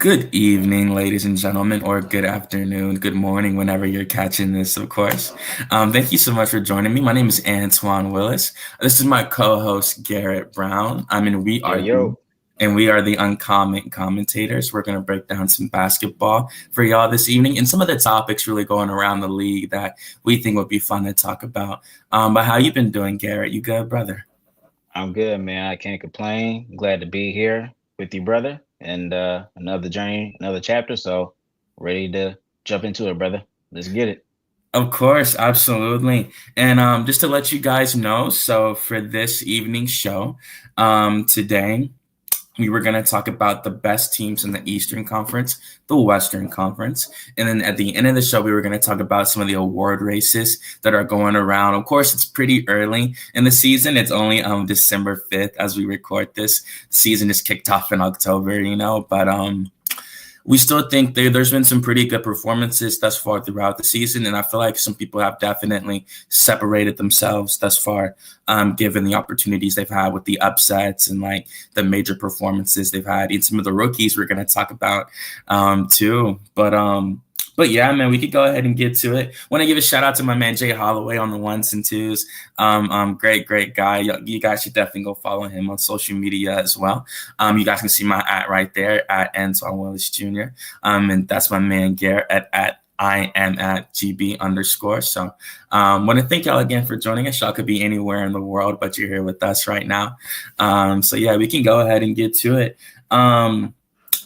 Good evening, ladies and gentlemen, or good afternoon, good morning, whenever you're catching this, of course. Thank you so much for joining me. My name is Antoine Willis. This is my co-host Garrett Brown. Yo, yo. We are the uncommon commentators. We're going to break down some basketball for y'all this evening and some of the topics really going around the league that we think would be fun to talk about. But how you been doing, Garrett? You good, brother? I'm good, man. I can't complain. Glad to be here with you, brother. And another journey, another chapter. So ready to jump into it, brother. Let's get it. Of course, absolutely. And just to let you guys know, so for this evening's show, today we were going to talk about the best teams in the Eastern Conference, the Western Conference, and then at the end of the show, we were going to talk about some of the award races that are going around. Of course, it's pretty early in the season. It's only December 5th as we record this. The season is kicked off in October, but we still think there's been some pretty good performances thus far throughout the season, and I feel like some people have definitely separated themselves thus far, given the opportunities they've had with the upsets and like the major performances they've had. And some of the rookies we're going to talk about too. But yeah, man, we could go ahead and get to it. Want to give a shout out to my man Jay Holloway on the ones and twos. Great guy. You guys should definitely go follow him on social media as well. You guys can see my right there at Antoine Willis Jr. And that's my man Garrett at I am at GB_. So want to thank y'all again for joining us. Y'all could be anywhere in the world, but you're here with us right now. So yeah, we can go ahead and get to it.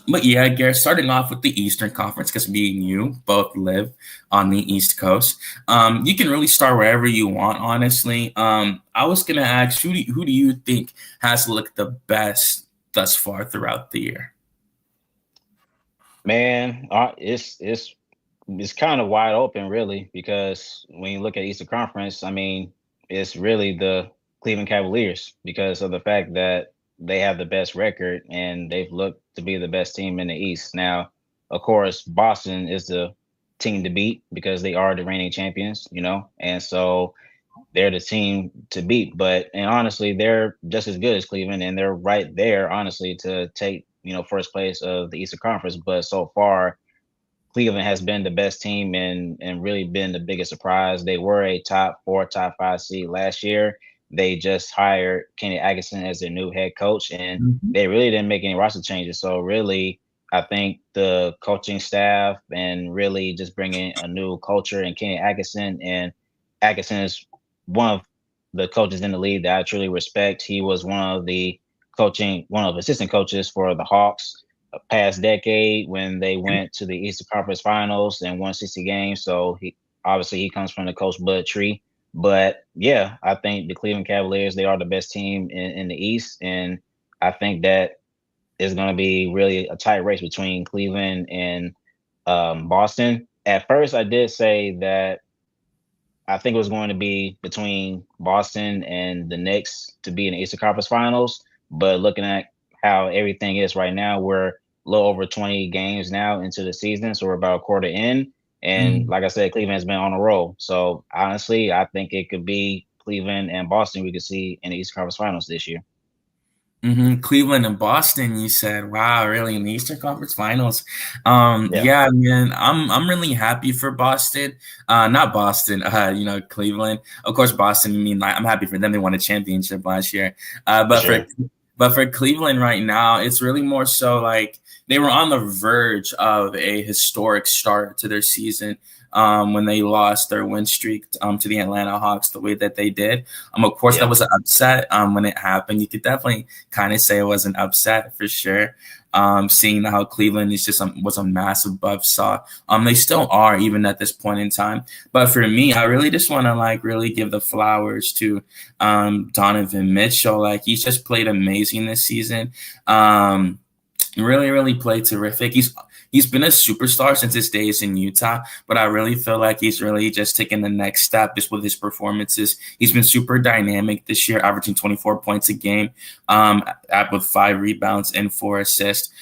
But yeah, Garrett, starting off with the Eastern Conference, because me and you both live on the East Coast. You can really start wherever you want, honestly. I was going to ask, who do you think has looked the best thus far throughout the year? Man, it's kind of wide open, really, because when you look at Eastern Conference, I mean, it's really the Cleveland Cavaliers because of the fact that they have the best record and they've looked to be the best team in the East. Now, of course, Boston is the team to beat because they are the reigning champions, and so they're the team to beat. And honestly, they're just as good as Cleveland, and they're right there, honestly, to take first place of the Eastern Conference. But so far, Cleveland has been the best team and really been the biggest surprise. They were a top 4, top 5 seed last year. They just hired Kenny Atkinson as their new head coach, and they really didn't make any roster changes. So really, I think the coaching staff and really just bringing a new culture and Kenny Atkinson, and Atkinson is one of the coaches in the league that I truly respect. He was one of assistant coaches for the Hawks past decade when they went to the Eastern Conference Finals and won 60 games. So he comes from the Coach Bud tree. But yeah, I think the Cleveland Cavaliers, they are the best team in the East. And I think that is going to be really a tight race between Cleveland and Boston. At first, I did say that I think it was going to be between Boston and the Knicks to be in the Eastern Conference Finals. But looking at how everything is right now, we're a little over 20 games now into the season. So we're about a quarter in. And like I said, Cleveland has been on a roll. So honestly, I think it could be Cleveland and Boston we could see in the Eastern Conference Finals this year. Cleveland and Boston, you said, wow, really in the Eastern Conference Finals. Yeah, man, I'm really happy for Boston. Not Boston, Cleveland. Of course, Boston, I'm happy for them. They won a championship last year. But for Cleveland right now, it's really more so like they were on the verge of a historic start to their season when they lost their win streak to the Atlanta Hawks the way that they did. Of course, that was an upset when it happened. You could definitely kind of say it was an upset for sure. Seeing how Cleveland was a massive buzzsaw. They still are even at this point in time. But for me, I really just want to really give the flowers to Donovan Mitchell. He's just played amazing this season. Really played terrific. He's been a superstar since his days in Utah, but I really feel like he's really just taken the next step just with his performances. He's been super dynamic this year, averaging 24 points a game, with 5 rebounds and 4 assists.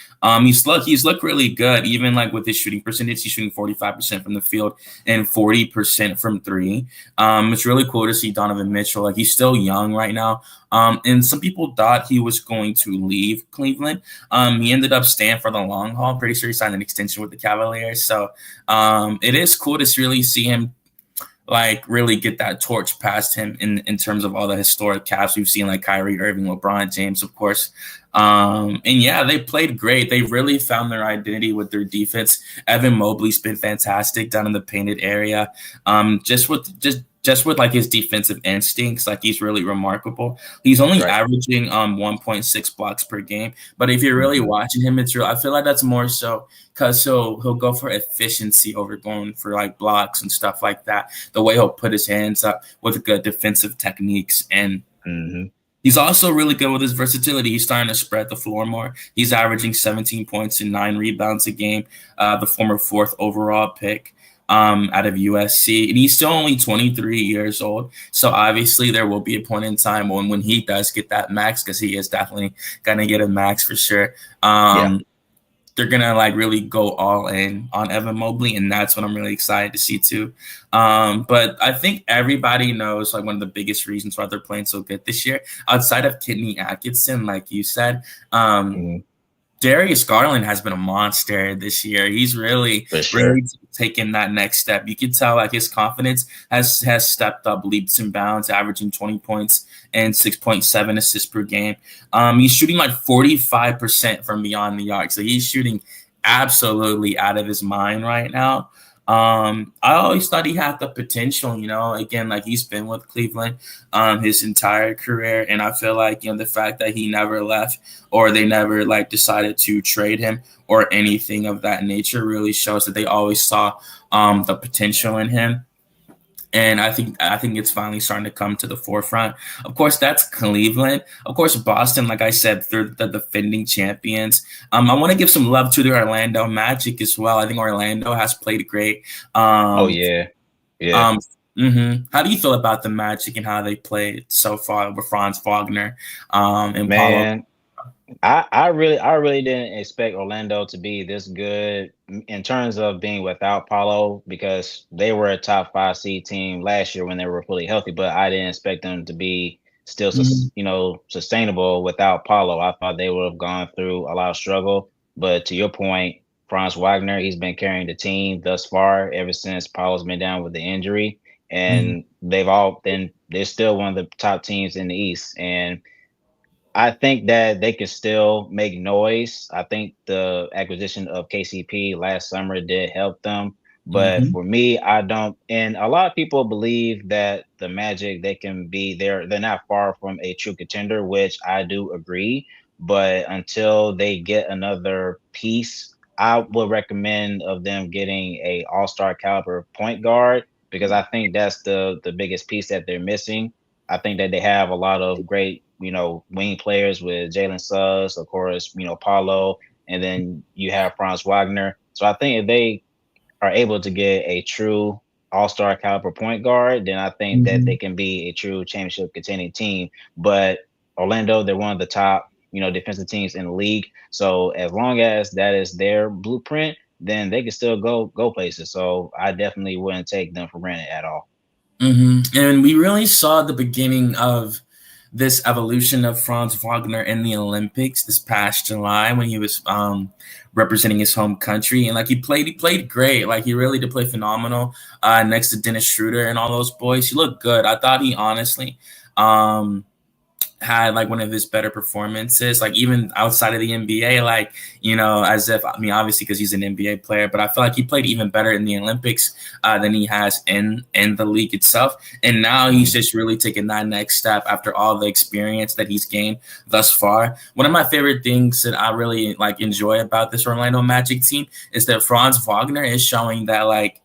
He's looked really good, even like with his shooting percentage. He's shooting 45% from the field and 40% from three. It's really cool to see Donovan Mitchell. Like, he's still young right now. And some people thought he was going to leave Cleveland. He ended up staying for the long haul. Pretty sure he signed an extension with the Cavaliers. So it is cool to really see him like really get that torch past him in terms of all the historic Cavs we've seen, like Kyrie Irving, LeBron James, of course. And yeah, they played great. They really found their identity with their defense. Evan Mobley's been fantastic down in the painted area. Just with like his defensive instincts, like he's really remarkable. He's only averaging 1.6 blocks per game, but if you're really watching him, it's real. I feel like that's more so because he'll go for efficiency over going for like blocks and stuff like that. The way he'll put his hands up with good defensive techniques, and he's also really good with his versatility. He's starting to spread the floor more. He's averaging 17 points and 9 rebounds a game. The former 4th overall pick out of USC, and he's still only 23 years old. So obviously there will be a point in time when he does get that max, because he is definitely gonna get a max for sure. They're gonna like really go all in on Evan Mobley, and that's what I'm really excited to see too. But I think everybody knows like one of the biggest reasons why they're playing so good this year, outside of Kenny Atkinson, like you said. Darius Garland has been a monster this year. He's really taken that next step. You can tell like his confidence has stepped up leaps and bounds, averaging 20 points and 6.7 assists per game. He's shooting like 45% from beyond the arc. So he's shooting absolutely out of his mind right now. I always thought he had the potential, again, like he's been with Cleveland his entire career. And I feel like, the fact that he never left or they never like decided to trade him or anything of that nature really shows that they always saw the potential in him. And I think it's finally starting to come to the forefront. Of course, that's Cleveland. Of course, Boston, like I said, they're the defending champions. I want to give some love to the Orlando Magic as well. I think Orlando has played great. How do you feel about the Magic and how they played so far with Franz Wagner and Paulo? I really didn't expect Orlando to be this good in terms of being without Paulo, because they were a top 5 seed team last year when they were fully healthy, but I didn't expect them to be still, sustainable without Paulo. I thought they would have gone through a lot of struggle, but to your point, Franz Wagner, he's been carrying the team thus far ever since Paulo's been down with the injury, and they're still one of the top teams in the East. And I think that they can still make noise. I think the acquisition of KCP last summer did help them. But for me, I don't. And a lot of people believe that the Magic, they're not far from a true contender, which I do agree. But until they get another piece, I would recommend of them getting a all-star caliber point guard, because I think that's the biggest piece that they're missing. I think that they have a lot of great, wing players with Jalen Suggs, of course, Paulo, and then you have Franz Wagner. So I think if they are able to get a true all-star caliber point guard, then I think that they can be a true championship contending team. But Orlando, they're one of the top, defensive teams in the league. So as long as that is their blueprint, then they can still go places. So I definitely wouldn't take them for granted at all. And we really saw the beginning of this evolution of Franz Wagner in the Olympics this past July when he was representing his home country. And like he played great. Like he really did play phenomenal next to Dennis Schroeder and all those boys. He looked good. I thought he honestly had like one of his better performances, like even outside of the NBA, like, obviously because he's an NBA player, but I feel like he played even better in the Olympics than he has in the league itself. And now he's just really taken that next step after all the experience that he's gained thus far. One of my favorite things that I really like enjoy about this Orlando Magic team is that Franz Wagner is showing that like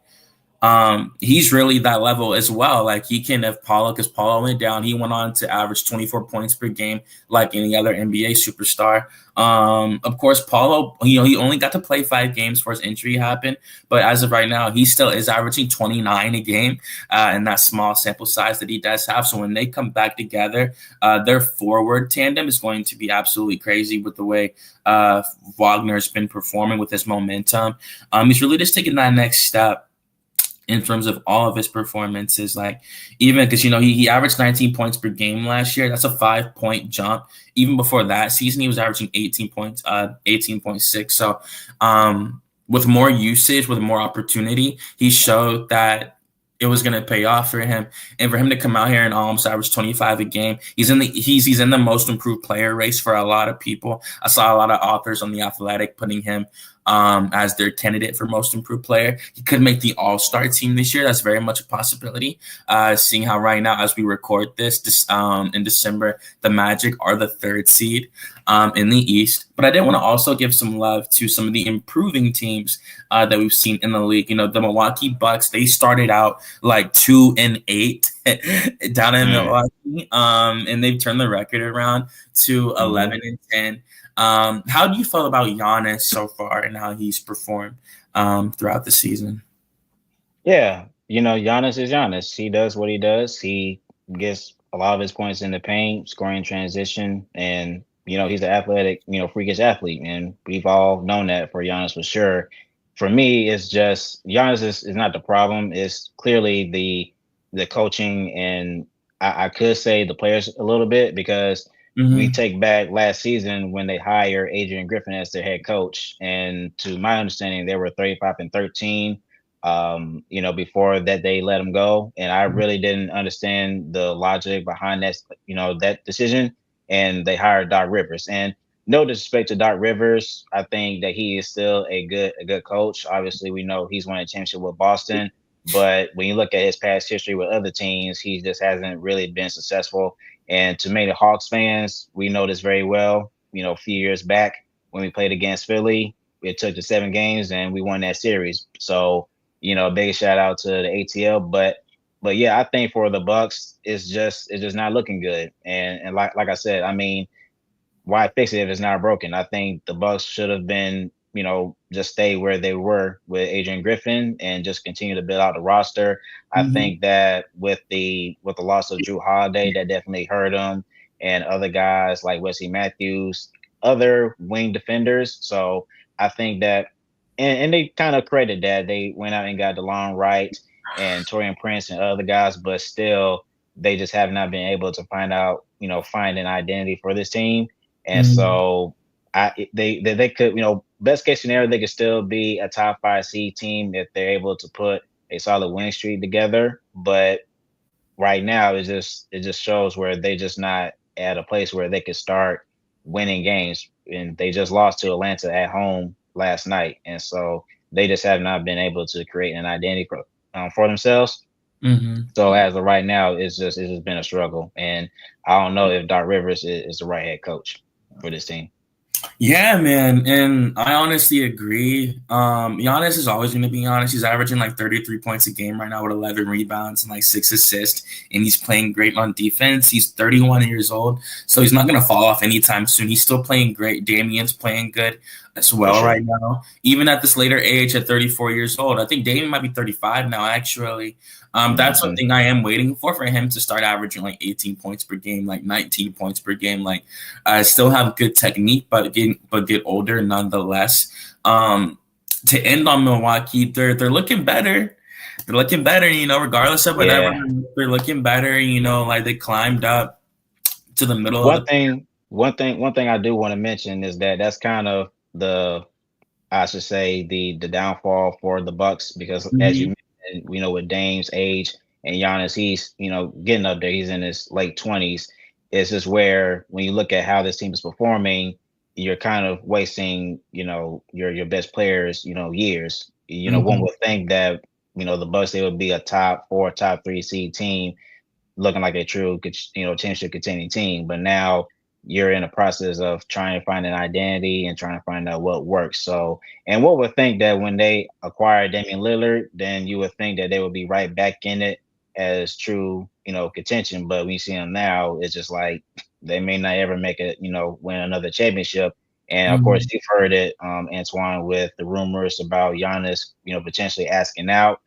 He's really that level as well. Like he can, if Paulo, because Paulo went down, he went on to average 24 points per game, like any other NBA superstar. Of course, Paulo, he only got to play 5 games before his injury happened, but as of right now, he still is averaging 29 a game in that small sample size that he does have. So when they come back together, their forward tandem is going to be absolutely crazy with the way Wagner's been performing with his momentum. He's really just taking that next step in terms of all of his performances. Like even because he averaged 19 points per game last year. That's a 5 point jump. Even before that season, he was averaging 18 points, 18.6. So with more usage, with more opportunity, he showed that it was going to pay off for him, and for him to come out here and almost average 25 a game. He's in the most improved player race for a lot of people. I saw a lot of authors on The Athletic putting him as their candidate for most improved player. He could make the all-star team this year. That's very much a possibility. Seeing how right now, as we record this in December, the Magic are the 3rd seed in the East. But I did want to also give some love to some of the improving teams that we've seen in the league. The Milwaukee Bucks, they started out like 2-8 down in Milwaukee, and they've turned the record around to 11-10. How do you feel about Giannis so far and how he's performed throughout the season? Yeah, Giannis is Giannis. He does what he does. He gets a lot of his points in the paint, scoring transition, and he's an athletic, freakish athlete, and we've all known that for Giannis for sure. For me, it's just Giannis is not the problem. It's clearly the coaching, and I could say the players a little bit, because we take back last season when they hired Adrian Griffin as their head coach, and to my understanding, they were 35-13. Before that they let him go, and I really didn't understand the logic behind that, that decision. And they hired Doc Rivers, and no disrespect to Doc Rivers, I think that he is still a good coach. Obviously, we know he's won a championship with Boston, but when you look at his past history with other teams, he just hasn't really been successful. And to many Hawks fans, we know this very well. A few years back when we played against Philly, it took to 7 games and we won that series. So, big shout out to the ATL. But yeah, I think for the Bucks, it's just not looking good. And like I said, I mean, why fix it if it's not broken? I think the Bucks should have been, just stay where they were with Adrian Griffin and just continue to build out the roster. I think that with the loss of Drew Holiday, that definitely hurt them, and other guys like Wesley Matthews, other wing defenders. So I think that, and they kind of credit that they went out and got DeLon Wright and Torian Prince and other guys, but still they just have not been able to find an identity for this team. And so they could, best case scenario, they could still be a top 5 seed team if they're able to put a solid win streak together. But right now, it just shows where they just not at a place where they could start winning games. And they just lost to Atlanta at home last night, and so they just have not been able to create an identity for themselves. So as of right now, it's just been a struggle, and I don't know if Doc Rivers is the right head coach for this team. Yeah, man, and I honestly agree. Giannis is always going to be honest. He's averaging like 33 points a game right now with 11 rebounds and like 6 assists, and he's playing great on defense. He's 31 years old, so he's not going to fall off anytime soon. He's still playing great. Damian's playing good as well right now, even at this later age at 34 years old. I think Damian might be 35 now, actually. That's one thing I am waiting for him to start averaging like 18 points per game, like 19 points per game. Like, still have good technique, but get older nonetheless. To end on Milwaukee, they're looking better. They're looking better, regardless of whatever. Yeah. They're looking better, like they climbed up to the middle. One thing I do want to mention is that that's kind of the downfall for the Bucks, because as you mentioned, with Dame's age and Giannis, he's getting up there. He's in his late 20s. It's just where when you look at how this team is performing, you're kind of wasting your best players years. One would think that the Bucks, they would be a top 4, top 3 seed team, looking like a true championship contending team, but now you're in a process of trying to find an identity and trying to find out what works. So, and what would think that when they acquired Damian Lillard, then you would think that they would be right back in it as true, contention. But we see them now, it's just like they may not ever make it, win another championship. And of course, Mhm. you've heard it, Antoine, with the rumors about Giannis, potentially asking out.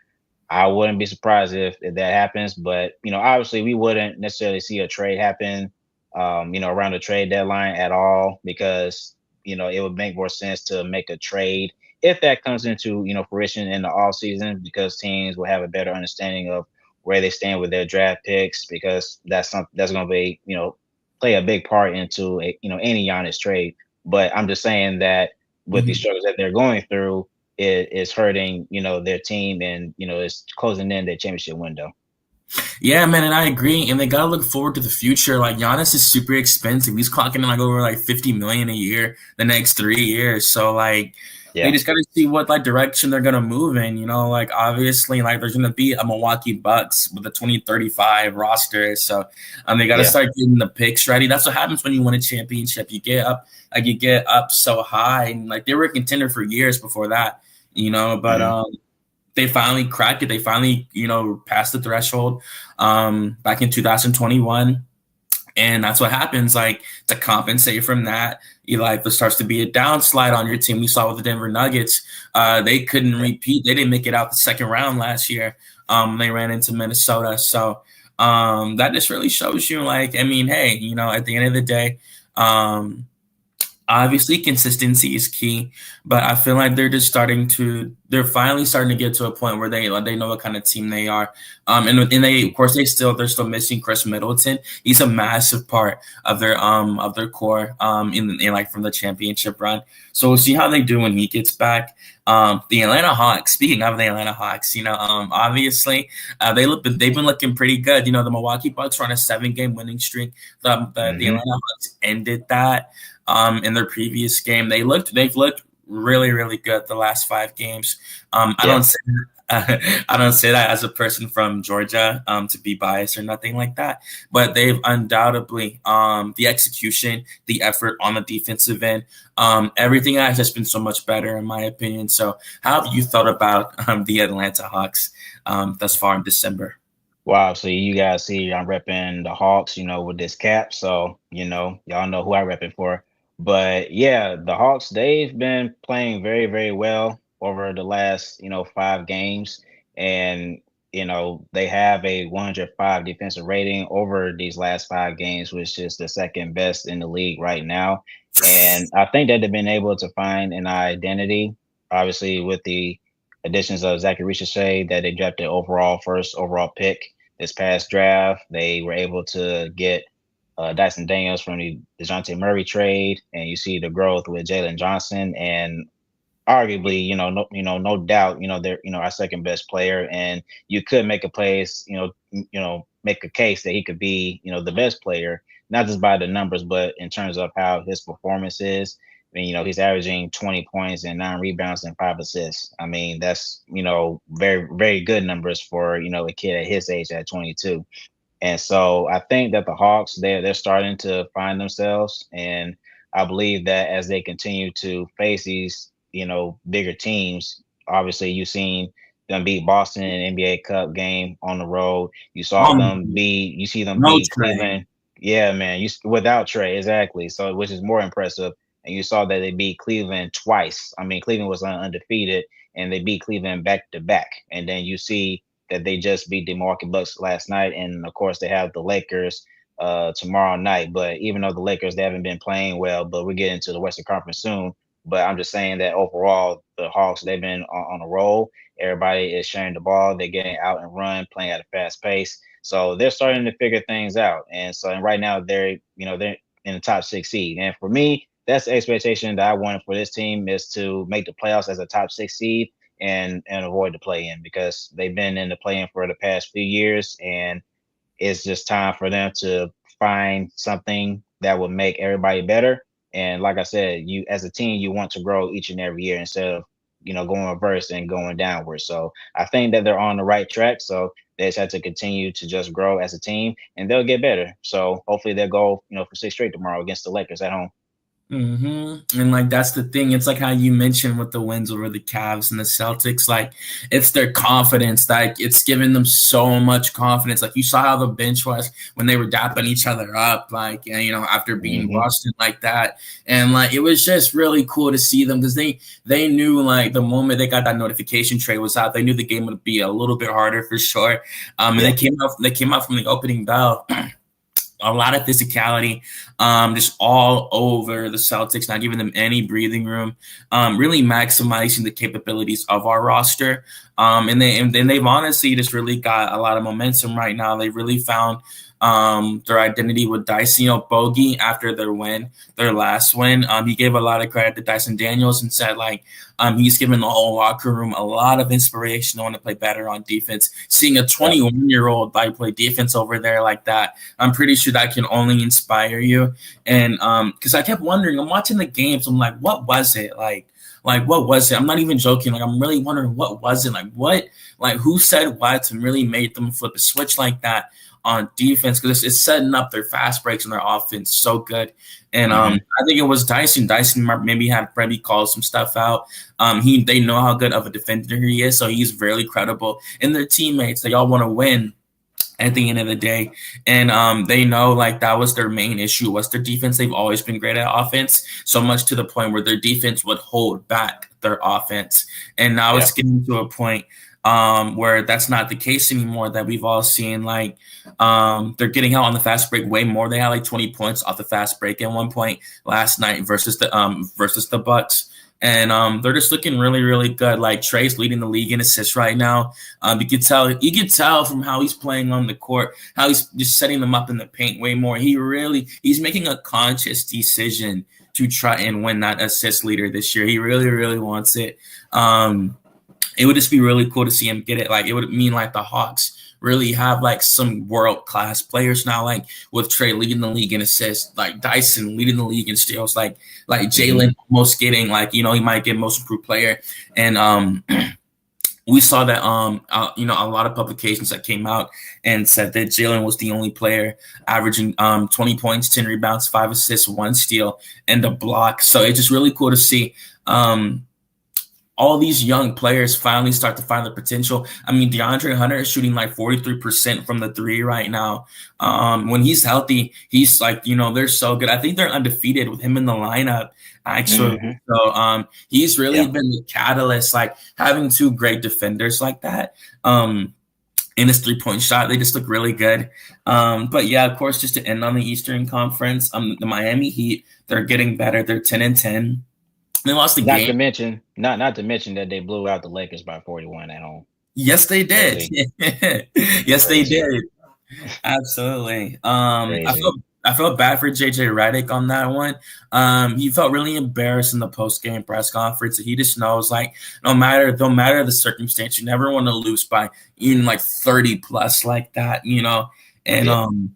I wouldn't be surprised if that happens, but obviously we wouldn't necessarily see a trade happen, around the trade deadline at all because it would make more sense to make a trade if that comes into fruition in the off season because teams will have a better understanding of where they stand with their draft picks because that's something that's going to be play a big part into a any Giannis trade. But I'm just saying that with these Mhm. struggles that they're going through is hurting, their team and it's closing in their championship window. Yeah, man, and I agree. And they gotta look forward to the future. Like Giannis is super expensive. He's clocking in like over like 50 million a year the next 3 years. So like they Yeah, just gotta see what like direction they're gonna move in. Like obviously like there's gonna be a Milwaukee Bucks with a 2035 roster. So they gotta yeah, start getting the picks ready. That's what happens when you win a championship. You get up so high and like they were a contender for years before that. But hmm, they finally cracked it. They finally, passed the threshold back in 2021. And that's what happens. Like to compensate from that, there starts to be a downslide on your team. We saw with the Denver Nuggets, they couldn't yeah, repeat. They didn't make it out the second round last year. They ran into Minnesota. So that just really shows you, like, I mean, hey, at the end of the day, um, obviously consistency is key, but I feel like they're finally starting to get to a point where they know what kind of team they are. And they, of course, they're still missing Chris Middleton. He's a massive part of their core in like from the championship run. So we'll see how they do when he gets back. The Atlanta Hawks. Speaking of the Atlanta Hawks, obviously they've been looking pretty good. The Milwaukee Bucks were on a 7-game winning streak. The hmm, Atlanta Hawks ended that in their previous game. They've looked really really good the last 5 games. I yeah. don't say I don't say that as a person from Georgia to be biased or nothing like that, but they've undoubtedly the execution, the effort on the defensive end, everything has just been so much better in my opinion. So, how have you thought about the Atlanta Hawks thus far in December? Wow, so you guys see I'm repping the Hawks, with this cap. So, y'all know who I repping for. But yeah, the Hawks, they've been playing very, very well over the last, 5 games. And, they have a 105 defensive rating over these last 5 games, which is the second best in the league right now. And I think that they've been able to find an identity, obviously, with the additions of Zachary Ricochet that they drafted first overall pick this past draft. They were able to get Dyson Daniels from the DeJounte Murray trade, and you see the growth with Jalen Johnson, and arguably, no doubt, they're our second best player, and you could make a place, make a case that he could be, the best player, not just by the numbers, but in terms of how his performance is. I mean, he's averaging 20 points and 9 rebounds and 5 assists. I mean, that's very very good numbers for a kid at his age at 22. And so I think that the Hawks they're starting to find themselves, and I believe that as they continue to face these bigger teams, obviously you've seen them beat Boston in an NBA Cup game on the road. Um, You see them no beat Trey. Cleveland. Yeah, man, without Trey exactly. So which is more impressive. And you saw that they beat Cleveland twice. I mean, Cleveland was undefeated, and they beat Cleveland back to back. And then you see that they just beat the Milwaukee Bucks last night, and of course they have the Lakers tomorrow night. But even though the Lakers they haven't been playing well, but we're getting to the Western Conference soon. But I'm just saying that overall, the Hawks they've been on a roll. Everybody is sharing the ball. They're getting out and run, playing at a fast pace. So they're starting to figure things out. And right now they're in the top 6 seed. And for me, that's the expectation that I wanted for this team is to make the playoffs as a top 6 seed and avoid the play in because they've been in the play in for the past few years, and it's just time for them to find something that will make everybody better. And like I said, you as a team, you want to grow each and every year instead of going reverse and going downward. So I think that they're on the right track. So they just have to continue to just grow as a team, and they'll get better. So hopefully they'll go, for 6 straight tomorrow against the Lakers at home. And like that's the thing. It's like how you mentioned with the wins over the Cavs and the Celtics. Like it's their confidence. Like it's giving them so much confidence. Like you saw how the bench was when they were dapping each other up. Like after beating Boston like that, and like it was just really cool to see them because they knew like the moment they got that notification Trey was out, they knew the game would be a little bit harder for sure. And they came out from the opening bell. A lot of physicality, just all over the Celtics, not giving them any breathing room, really maximizing the capabilities of our roster. And they've honestly just really got a lot of momentum right now. They really found their identity with Dyson. Bogey, after their last win, he gave a lot of credit to Dyson Daniels and said he's given the whole locker room a lot of inspiration to want to play better on defense. Seeing a 21-year-old play defense over there like that, I'm pretty sure that can only inspire you. And because I kept wondering, I'm watching the games, I'm like, what was it? Like what was it? I'm not even joking. Like I'm really wondering what was it? Who said what and really made them flip a switch like that on defense, because it's setting up their fast breaks and their offense so good. And I think it was Dyson. Dyson maybe had Freddie call some stuff out. They know how good of a defender he is, so he's really credible. And their teammates, they all want to win at the end of the day. And they know that was their main issue was their defense. They've always been great at offense, so much to the point where their defense would hold back their offense. And now it's getting to a point where that's not the case anymore, that we've all seen they're getting out on the fast break way more. They had 20 points off the fast break at one point last night versus the Bucks. And they're just looking really, really good. Like Trey's leading the league in assists right now. You can tell from how he's playing on the court, how he's just setting them up in the paint way more. He's making a conscious decision to try and win that assist leader this year. He really, really wants it. It would just be really cool to see him get it. It would mean the Hawks really have some world-class players now, with Trey leading the league in assists, Dyson leading the league in steals, like Jalen almost getting he might get most improved player. And we saw that a lot of publications that came out and said that Jalen was the only player averaging 20 points, 10 rebounds, 5 assists, 1 steal, and a block. So it's just really cool to see all these young players finally start to find their potential. I mean, DeAndre Hunter is shooting 43% from the 3 right now. When he's healthy, he's they're so good. I think they're undefeated with him in the lineup, actually. So he's really been the catalyst, having 2 great defenders like that. In his 3-point shot, they just look really good. But yeah, of course, just to end on the Eastern Conference, the Miami Heat, they're getting better. They're 10-10. They lost the game. Not to mention that they blew out the Lakers by 41 at home. Yes, they did. Yes, they did. Absolutely. I felt bad for JJ Redick on that one. He felt really embarrassed in the post-game press conference. He just knows, no matter the circumstance, you never want to lose by even 30 plus like that, And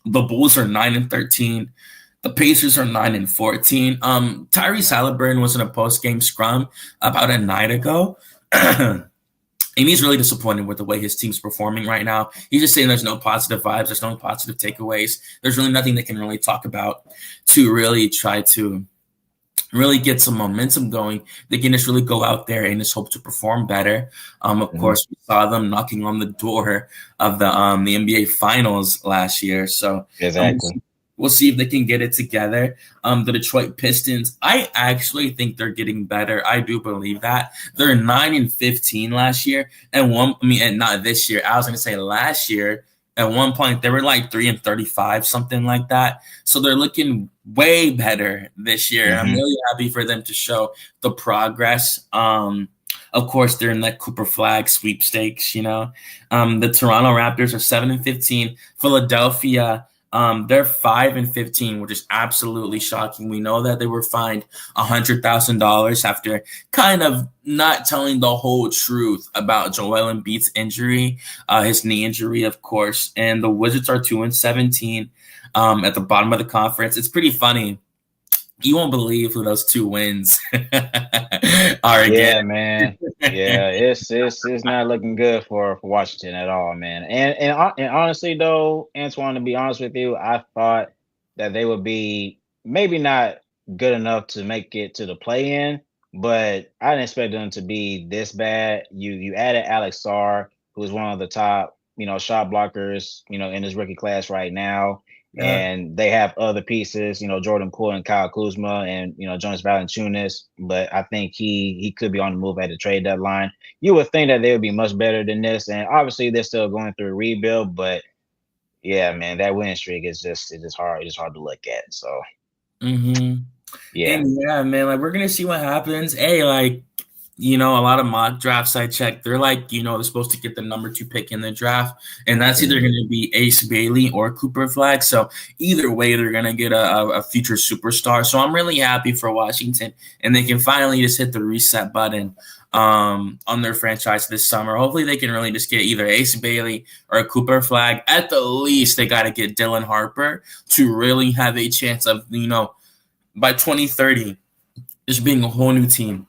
the Bulls are 9-13. The Pacers are 9-14. Tyrese Halliburton was in a post-game scrum about a night ago. And he's really disappointed with the way his team's performing right now. He's just saying there's no positive vibes. There's no positive takeaways. There's really nothing they can really talk about to really try to really get some momentum going. They can just really go out there and just hope to perform better. Of course, we saw them knocking on the door of the NBA Finals last year. So exactly. We'll see if they can get it together. The Detroit Pistons, I actually think they're getting better. I do believe that. They're 9-15 last year. And not this year. I was going to say last year. At one point, they were 3-35, something like that. So they're looking way better this year. I'm really happy for them to show the progress. Of course, they're in that Cooper Flag sweepstakes, The Toronto Raptors are 7-15. Philadelphia, they're 5-15, which is absolutely shocking. We know that they were fined $100,000 after kind of not telling the whole truth about Joel Embiid's injury, his knee injury, of course. And the Wizards are 2-17 at the bottom of the conference. It's pretty funny You won't believe who those two wins are again. Yeah, man. Yeah, it's not looking good for Washington at all, man. And honestly, though, Antoine, to be honest with you, I thought that they would be maybe not good enough to make it to the play-in, but I didn't expect them to be this bad. You added Alex Sarr, who's one of the top, shot blockers, in his rookie class right now. Yeah. And they have other pieces, Jordan Poole and Kyle Kuzma and Jonas Valanciunas, but I think he could be on the move at the trade deadline. You would think that they would be much better than this, and obviously they're still going through a rebuild, but yeah, man, that win streak is just hard. It's hard to look at. So Mm-hmm. yeah. And yeah, man, like we're gonna see what happens. Hey, like a lot of mock drafts I checked, they're like, they're supposed to get the number 2 pick in the draft, and that's either going to be Ace Bailey or Cooper Flag. So either way, they're going to get a future superstar. So I'm really happy for Washington, and they can finally just hit the reset button on their franchise this summer. Hopefully, they can really just get either Ace Bailey or Cooper Flag. At the least, they got to get Dylan Harper to really have a chance of, by 2030, just being a whole new team.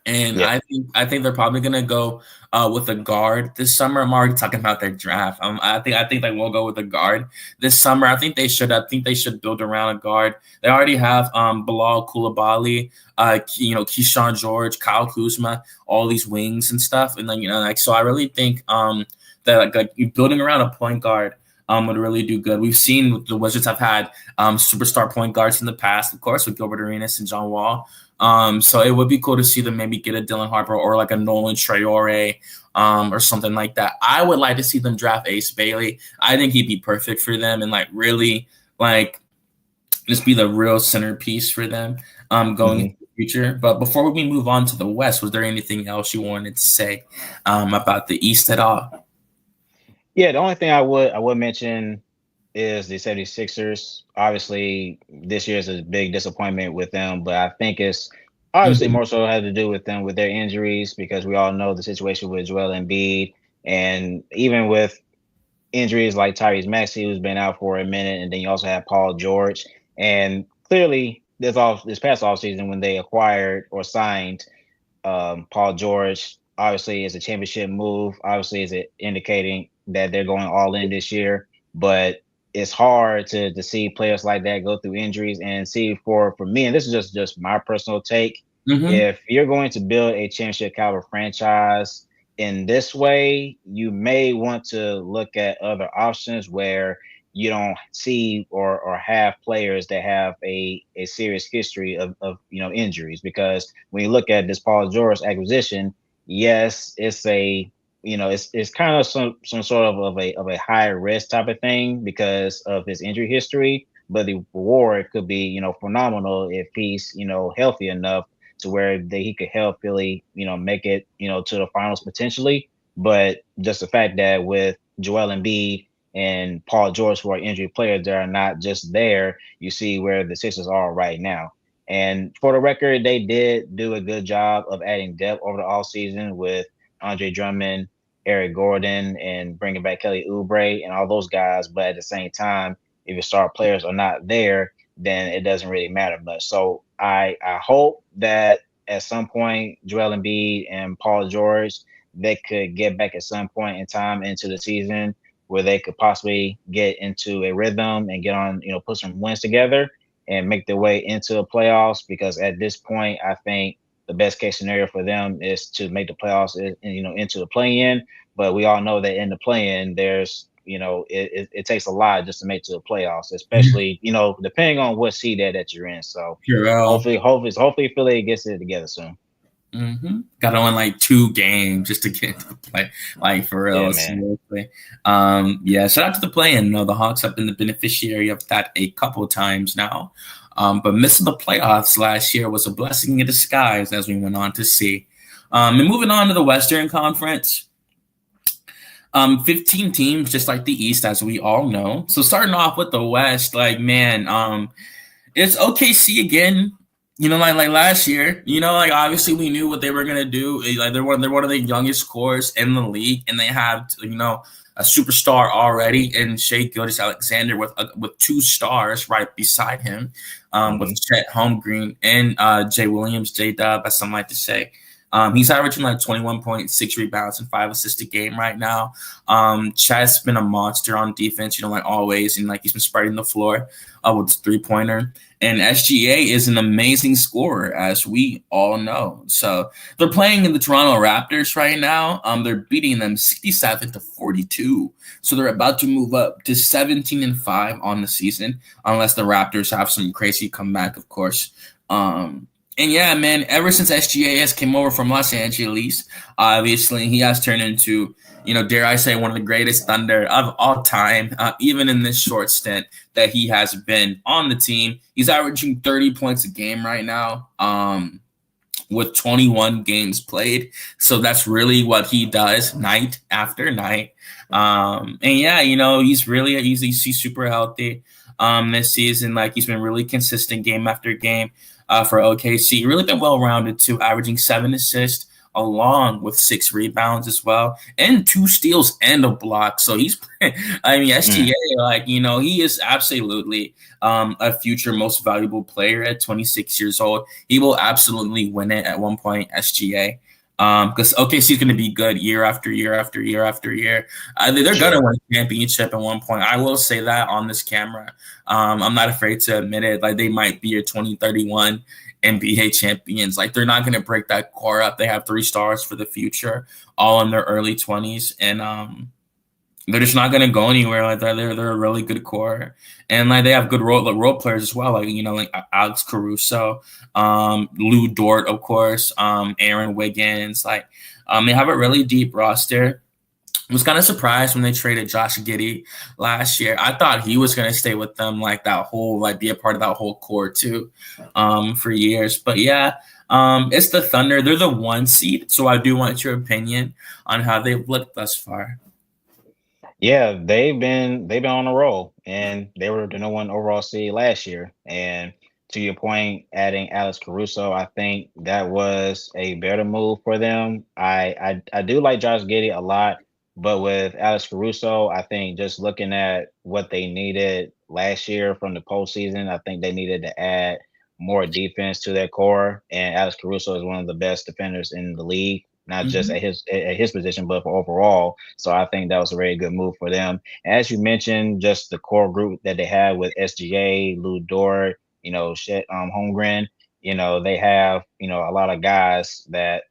And Yeah. I think they're probably gonna go with a guard this summer. I'm already talking about their draft. I think they will go with a guard this summer. I think they should. I think they should build around a guard. They already have Bilal Coulibaly, Keyshawn George, Kyle Kuzma, all these wings and stuff. And then so I really think that like building around a point guard would really do good. We've seen the Wizards have had superstar point guards in the past, of course, with Gilbert Arenas and John Wall. So it would be cool to see them maybe get a Dylan Harper or like a Nolan Traore or something like that. I would like to see them draft Ace Bailey. I think he'd be perfect for them and like really like just be the real centerpiece for them going into the future. But before we move on to the West, was there anything else you wanted to say about the East at all? Yeah, the only thing I would mention is the 76ers. Obviously, this year is a big disappointment with them, but I think it's obviously Mm-hmm. more so had to do with them with their injuries because we all know the situation with Joel Embiid, and even with injuries like Tyrese Maxey, who's been out for a minute, and then you also have Paul George. And clearly, this past offseason when they acquired or signed Paul George, obviously is a championship move. Obviously, is it indicating that they're going all in this year, but it's hard to see players like that go through injuries and see for me, and this is just my personal take. Mm-hmm. If you're going to build a championship caliber franchise in this way, you may want to look at other options where you don't see or have players that have a serious history of injuries. Because when you look at this Paul George acquisition, yes, it's a it's kind of some sort of a high risk type of thing because of his injury history, but the reward could be phenomenal if he's healthy enough to where he could help Philly make it to the finals potentially. But just the fact that with Joel Embiid and Paul George, who are injury players that are not just there, you see where the Sixers are right now. And for the record, they did do a good job of adding depth over the offseason with Andre Drummond, Eric Gordon, and bringing back Kelly Oubre and all those guys. But at the same time, if your star players are not there, then it doesn't really matter much. So I hope that at some point, Joel Embiid and Paul George, they could get back at some point in time into the season where they could possibly get into a rhythm and get on, put some wins together and make their way into the playoffs. Because at this point, I think the best case scenario for them is to make the playoffs, into the play-in. But we all know that in the play-in, there's, it takes a lot just to make to the playoffs, especially, depending on what seed that you're in. So Purell. hopefully Philly gets it together soon. Mm-hmm. Got to win like 2 games just to get to play, like for Yeah, real. man. Seriously. Yeah, shout out to the play-in. The Hawks have been the beneficiary of that a couple times now. But missing the playoffs last year was a blessing in disguise, as we went on to see. And moving on to the Western Conference, 15 teams, just like the East, as we all know. So starting off with the West, like man, it's OKC again. Like last year, like obviously we knew what they were gonna do. Like they're one of the youngest scorers in the league, and they have a superstar already in Shai Gilgeous-Alexander with 2 stars right beside him. with Chet Holmgren and Jay Williams, J Dub, as some like to say. He's averaging like 21.6 rebounds and 5 assists a game right now. Chet's been a monster on defense, like always, and like he's been spreading the floor with his 3-pointer. And SGA is an amazing scorer, as we all know. So they're playing in the Toronto Raptors right now. They're beating them 67-42. So they're about to move up to 17-5 on the season, unless the Raptors have some crazy comeback, of course. And yeah, man, ever since SGA has came over from Los Angeles, obviously he has turned into, dare I say, one of the greatest Thunder of all time, even in this short stint that he has been on the team. He's averaging 30 points a game right now, with 21 games played. So that's really what he does night after night. And yeah, he's super healthy this season. Like he's been really consistent game after game for OKC. Really been well-rounded too, averaging 7 assists, along with 6 rebounds as well, and 2 steals and a block. So he's, SGA, he is absolutely a future most valuable player at 26 years old. He will absolutely win it at one point, SGA. Because OKC is going to be good year after year after year after year. They're going to win a championship at one point. I will say that on this camera. I'm not afraid to admit it. Like they might be your 2031 NBA champions. Like they're not going to break that core up. They have 3 stars for the future, all in their early 20s, and they're just not going to go anywhere. Like they're a really good core, and like they have good role players as well. Like Alex Caruso, Lou Dort, of course, Aaron Wiggins. Like they have a really deep roster. I was kind of surprised when they traded Josh Giddey last year. I thought he was going to stay with them, like that whole, like be a part of that whole core too, for years. But yeah, it's the Thunder. They're the 1 seed. So I do want your opinion on how they've looked thus far. Yeah, they've been on a roll, and they were the #1 overall seed last year. And to your point, adding Alex Caruso, I think that was a better move for them. I do like Josh Giddey a lot. But with Alex Caruso, I think just looking at what they needed last year from the postseason, I think they needed to add more defense to their core. And Alex Caruso is one of the best defenders in the league, not just at his position, but for overall. So I think that was a very good move for them. And as you mentioned, just the core group that they had with SGA, Lou Dort, Chet Holmgren, they have, a lot of guys that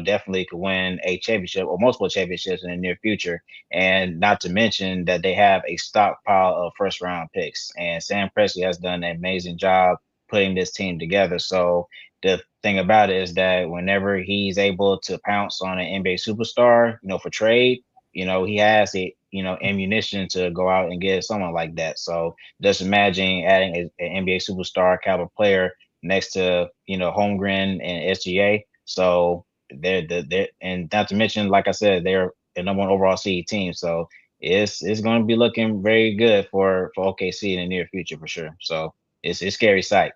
definitely could win a championship or multiple championships in the near future. And not to mention that they have a stockpile of first-round picks. And Sam Presti has done an amazing job putting this team together. So the thing about it is that whenever he's able to pounce on an NBA superstar, for trade, he has the, ammunition to go out and get someone like that. So just imagine adding an NBA superstar caliber player next to, Holmgren and SGA. So they're and not to mention, like I said, they're a #1 overall seed team. So it's going to be looking very good for OKC in the near future for sure. So it's a scary sight.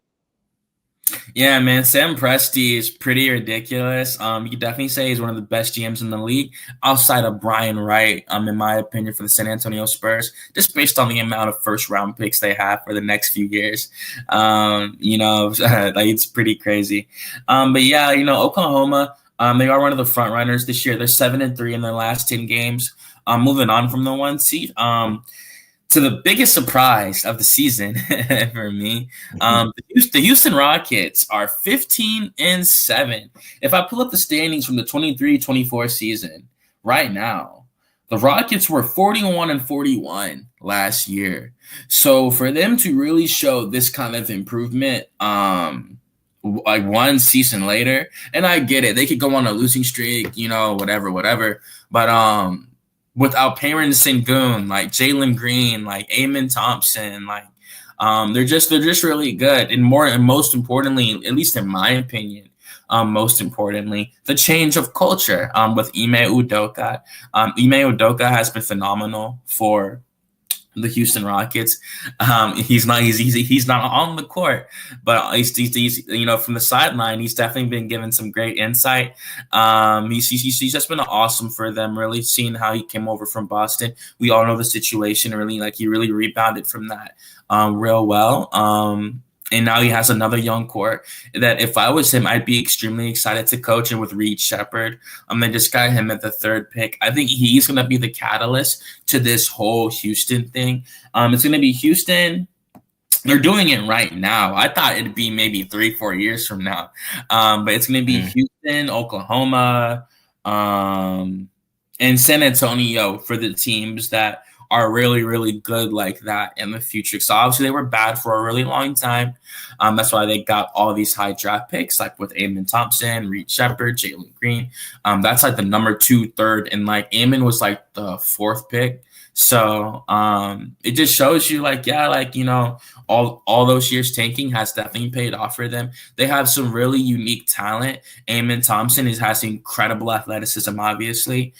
Yeah, man, Sam Presti is pretty ridiculous. You could definitely say he's one of the best GMs in the league, outside of Brian Wright, in my opinion, for the San Antonio Spurs, just based on the amount of first-round picks they have for the next few years. Like it's pretty crazy. But yeah, Oklahoma, they are one of the front runners this year. They're 7-3 in their last 10 games. Moving on from the 1 seed. To the biggest surprise of the season for me, the Houston Rockets are 15-7. If I pull up the standings from the 23-24 season right now, the Rockets were 41-41 last year. So for them to really show this kind of improvement, like 1 season later, and I get it, they could go on a losing streak, whatever. But without Perrin Sengun, like Jalen Green, like Amen Thompson, like they're just really good. And most importantly, at least in my opinion, most importantly, the change of culture with Ime Udoka. Ime Udoka has been phenomenal for the Houston Rockets. He's not on the court, but he's from the sideline, he's definitely been given some great insight. He's just been awesome for them, really seeing how he came over from Boston. We all know the situation, really, like he really rebounded from that real well. And now he has another young core that if I was him, I'd be extremely excited to coach. And with Reed Shepard, they just got him at the third pick. I think he's going to be the catalyst to this whole Houston thing. It's going to be Houston. They're doing it right now. I thought it'd be maybe 3-4 years from now. But it's going to be Houston, Oklahoma, and San Antonio for the teams that are really, really good like that in the future. So obviously they were bad for a really long time. That's why they got all these high draft picks, like with Amen Thompson, Reed Shepard, Jalen Green. That's like the number 2, 3rd, and like Amen was like the 4th pick. So it just shows you like, yeah, like, all those years tanking has definitely paid off for them. They have some really unique talent. Amen Thompson has incredible athleticism, obviously.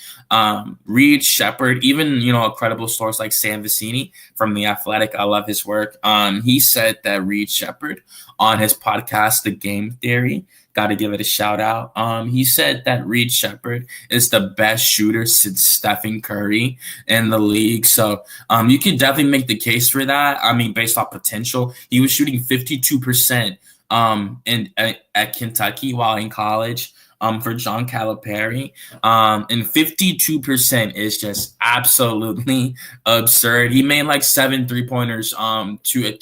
Reed Shepard, even, a credible source like Sam Vecini from The Athletic, I love his work. He said that Reed Shepard on his podcast, The Game Theory, got to give it a shout out. He said that Reed Shepard is the best shooter since Stephen Curry in the league. So you can definitely make the case for that. Based off potential, he was shooting 52% at Kentucky while in college. For John Calipari, and 52% is just absolutely absurd. He made like 7 3-pointers on 2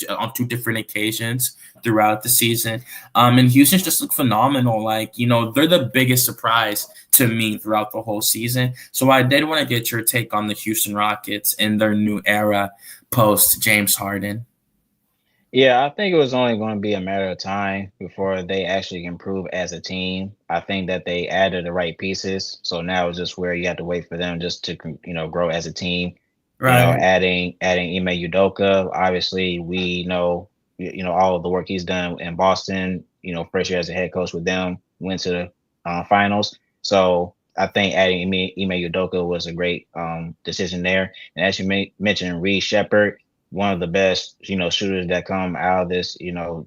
different occasions throughout the season. And Houston's just look phenomenal. Like, they're the biggest surprise to me throughout the whole season. So I did want to get your take on the Houston Rockets in their new era post James Harden. Yeah, I think it was only going to be a matter of time before they actually improve as a team. I think that they added the right pieces. So now it's just where you have to wait for them just to, grow as a team. Right. Adding Ime Udoka. Obviously, we know, all of the work he's done in Boston, first year as a head coach with them, went to the finals. So I think adding Ime Udoka was a great decision there. And as you mentioned, Reed Shepard, one of the best, shooters that come out of this,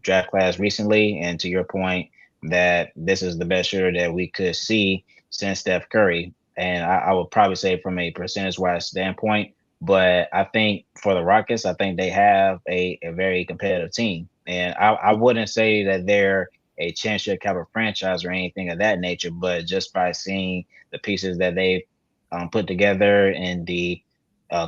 draft class recently. And to your point, that this is the best shooter that we could see since Steph Curry. And I would probably say from a percentage-wise standpoint, but I think for the Rockets, I think they have a very competitive team. And I wouldn't say that they're a championship caliber franchise or anything of that nature, but just by seeing the pieces that they've put together and the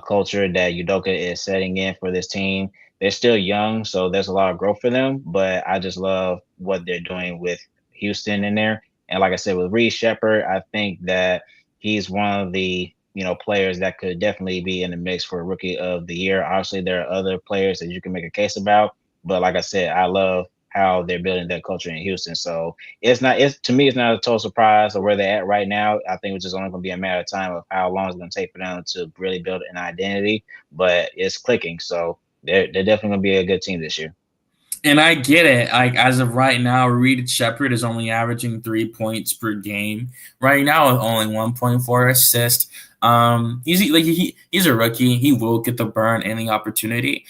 culture that Udoka is setting in for this team. They're still young, so there's a lot of growth for them, but I just love what they're doing with Houston in there. And like I said, with Reed Shepard, I think that he's one of the players that could definitely be in the mix for Rookie of the Year. Obviously, there are other players that you can make a case about, but like I said, I love how they're building their culture in Houston. So to me, it's not a total surprise of where they're at right now. I think it's just only going to be a matter of time of how long it's going to take for them to really build an identity, but it's clicking. So they're definitely going to be a good team this year. And I get it. Like as of right now, Reed Shepard is only averaging 3 points per game. Right now, with only 1.4 assists. He's a rookie. He will get the burn any opportunity.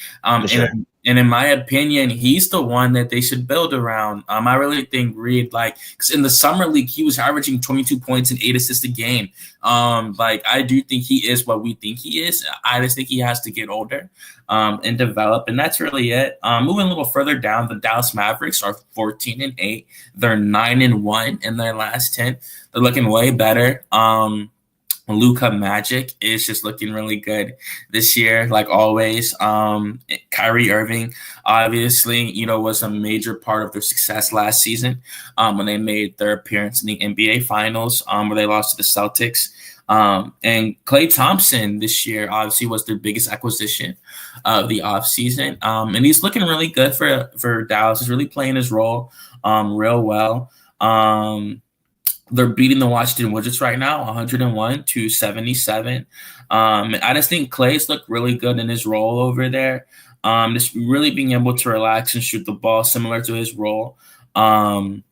Sure. And in my opinion, he's the one that they should build around. I really think Reed, because in the summer league, he was averaging 22 points and 8 assists a game. I do think he is what we think he is. I just think he has to get older and develop, and that's really it. Moving a little further down, the Dallas Mavericks are 14-8. They're 9-1 in their last 10. They're looking way better. Luka Magic is just looking really good this year, like always. Kyrie Irving, obviously, was a major part of their success last season when they made their appearance in the NBA Finals, where they lost to the Celtics. And Klay Thompson this year, obviously, was their biggest acquisition of the offseason. And he's looking really good for Dallas. He's really playing his role real well. They're beating the Washington Wizards right now, 101-77. I just think Klay's looked really good in his role over there. Just really being able to relax and shoot the ball, similar to his role in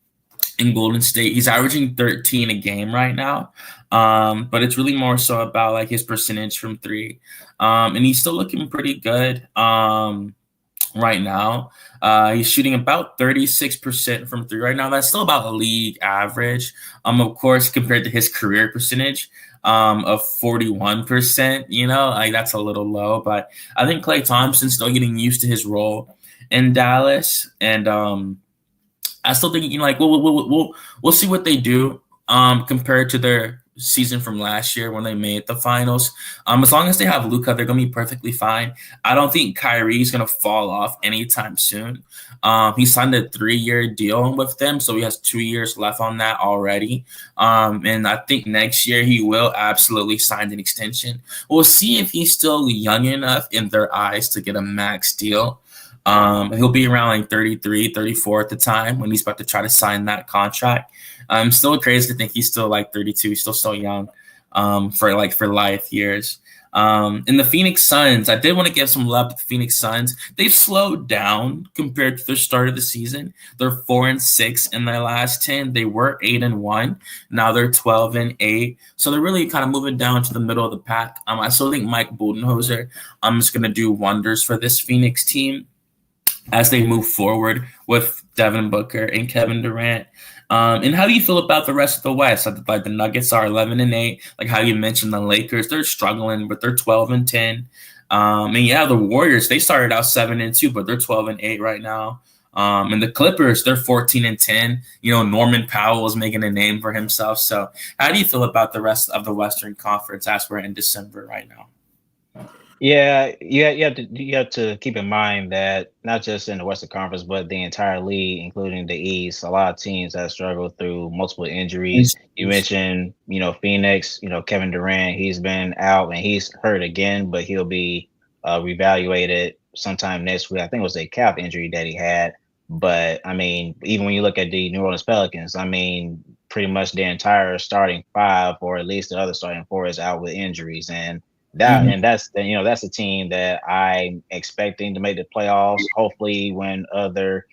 Golden State. He's averaging 13 a game right now, but it's really more so about his percentage from 3. And he's still looking pretty good right now. He's shooting about 36% from 3 right now. That's still about a league average. Of course, compared to his career percentage of 41%, that's a little low. But I think Klay Thompson's still getting used to his role in Dallas, and I still think like we'll see what they do compared to their season from last year when they made the finals. As long as they have Luka, they're gonna be perfectly fine. I don't think Kyrie's gonna fall off anytime soon. He signed a 3-year deal with them, so he has 2 years left on that already. And I think next year he will absolutely sign an extension. We'll see if he's still young enough in their eyes to get a max deal. He'll be around like 33, 34 at the time when he's about to try to sign that contract. I'm still crazy to think he's still like 32. He's still so young for life years. In the Phoenix Suns, I did want to give some love to the Phoenix Suns. They've slowed down compared to the start of the season. They're 4-6 in their last 10. They were 8-1. Now they're 12-8. So they're really kind of moving down to the middle of the pack. I still think Mike Budenholzer is going to do wonders for this Phoenix team as they move forward with Devin Booker and Kevin Durant. And how do you feel about the rest of the West? Like the Nuggets are 11-8. Like how you mentioned, the Lakers, they're struggling, but they're 12-10. And yeah, the Warriors, they started out 7-2, but they're 12-8 right now. And the Clippers, they're 14-10. Norman Powell is making a name for himself. So how do you feel about the rest of the Western Conference as we're in December right now? Yeah, you have to keep in mind that not just in the Western Conference, but the entire league, including the East, a lot of teams have struggled through multiple injuries. You mentioned, Phoenix, Kevin Durant, he's been out and he's hurt again, but he'll be reevaluated sometime next week. I think it was a calf injury that he had. But I mean, even when you look at the New Orleans Pelicans, I mean, pretty much the entire starting five, or at least the other starting four, is out with injuries. That's that's a team that I'm expecting to make the playoffs. Hopefully, when other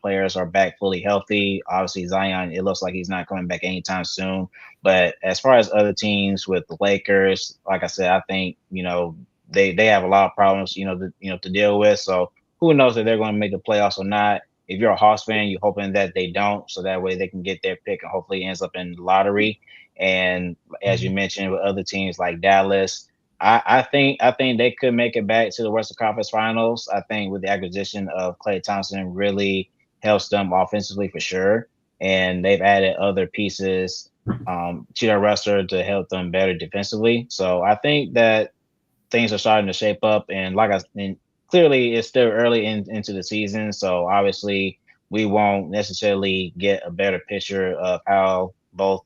players are back fully healthy. Obviously, Zion, it looks like he's not coming back anytime soon. But as far as other teams with the Lakers, like I said, I think they have a lot of problems to deal with. So who knows if they're going to make the playoffs or not. If you're a Hawks fan, you're hoping that they don't, so that way they can get their pick and hopefully it ends up in the lottery. And as you mentioned, with other teams like Dallas. I think they could make it back to the Western Conference Finals. I think with the acquisition of Klay Thompson really helps them offensively for sure, and they've added other pieces to their roster to help them better defensively. So I think that things are starting to shape up, and clearly it's still early into the season, so obviously we won't necessarily get a better picture of how both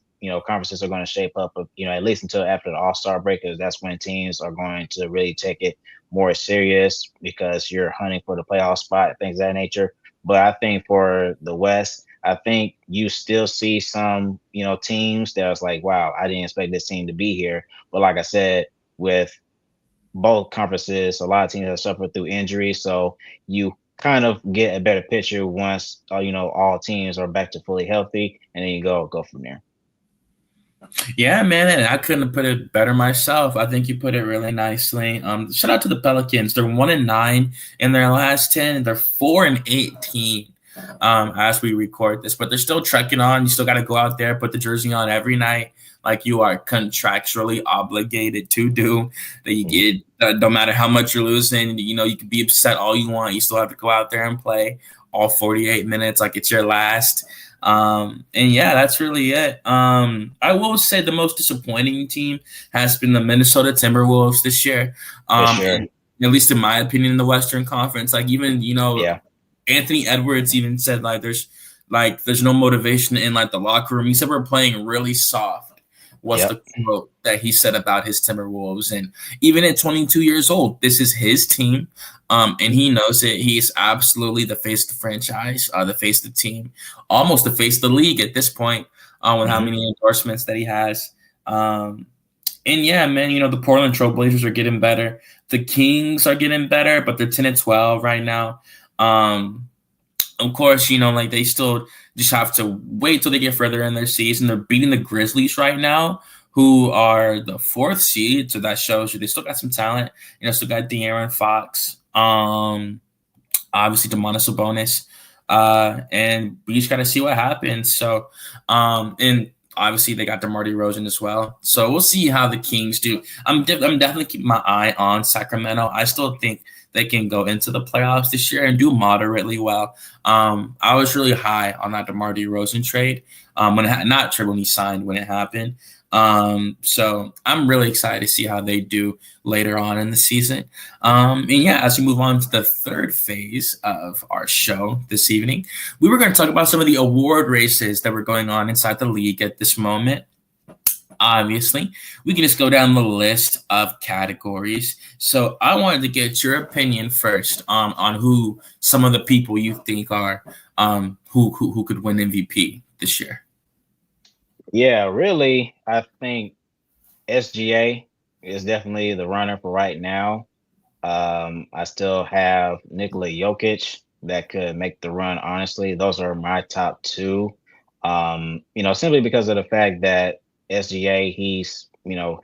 conferences are going to shape up, at least until after the All-Star break, because that's when teams are going to really take it more serious because you're hunting for the playoff spot, things of that nature. But I think for the West, I think you still see some, teams that was like, wow, I didn't expect this team to be here. But like I said, with both conferences, a lot of teams have suffered through injury. So you kind of get a better picture once, all teams are back to fully healthy, and then you go from there. Yeah, man, I couldn't have put it better myself. I think you put it really nicely. Shout out to the Pelicans. They're 1-9 in their last 10. They're 4-18 as we record this, but they're still trekking on. You still got to go out there, put the jersey on every night, like you are contractually obligated to do. That you get, no matter how much you're losing. You can be upset all you want. You still have to go out there and play all 48 minutes like it's your last. And yeah, that's really it. I will say the most disappointing team has been the Minnesota Timberwolves this year. Sure. At least in my opinion, in the Western Conference, like even yeah. Anthony Edwards even said there's no motivation in like the locker room. He said we're playing really soft. Was the quote that he said about his Timberwolves. And even at 22 years old, this is his team. And he knows it. He is absolutely the face of the franchise, the face of the team, almost the face of the league at this point, with how many endorsements that he has. And yeah, man, the Portland Trailblazers are getting better. The Kings are getting better, but they're 10-12 right now. Of course, they still just have to wait till they get further in their season. They're beating the Grizzlies right now, who are the 4th seed. So that shows you they still got some talent. Still got De'Aaron Fox, obviously Domantas Sabonis, and we just got to see what happens. So, and obviously they got DeMar DeRozan as well. So we'll see how the Kings do. I'm definitely keeping my eye on Sacramento. I still think they can go into the playoffs this year and do moderately well. I was really high on that DeMar DeRozan trade when he signed, when it happened. So I'm really excited to see how they do later on in the season. And yeah, as we move on to the third phase of our show this evening, we were going to talk about some of the award races that were going on inside the league at this moment. Obviously, we can just go down the list of categories. So I wanted to get your opinion first on who some of the people you think are who could win MVP this year. Yeah, really, I think SGA is definitely the runner for right now. I still have Nikola Jokic that could make the run. Honestly, those are my top two. Simply because of the fact that SGA,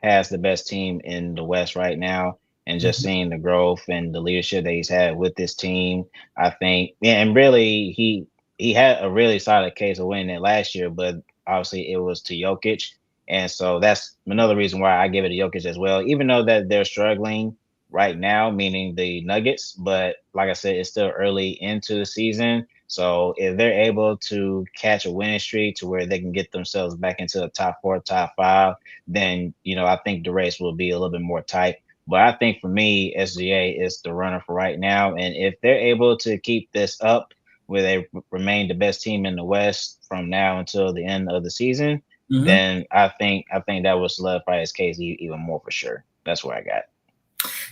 has the best team in the West right now, and just seeing the growth and the leadership that he's had with this team, I think, and really he had a really solid case of winning it last year, but obviously it was to Jokic. And so that's another reason why I give it to Jokic as well, even though that they're struggling right now, meaning the Nuggets. But like I said, it's still early into the season. So if they're able to catch a winning streak to where they can get themselves back into the top 4, top 5, then, I think the race will be a little bit more tight. But I think for me, SGA is the runner for right now. And if they're able to keep this up, where they remain the best team in the West from now until the end of the season, then I think that will solidify his case even more for sure. That's where I got.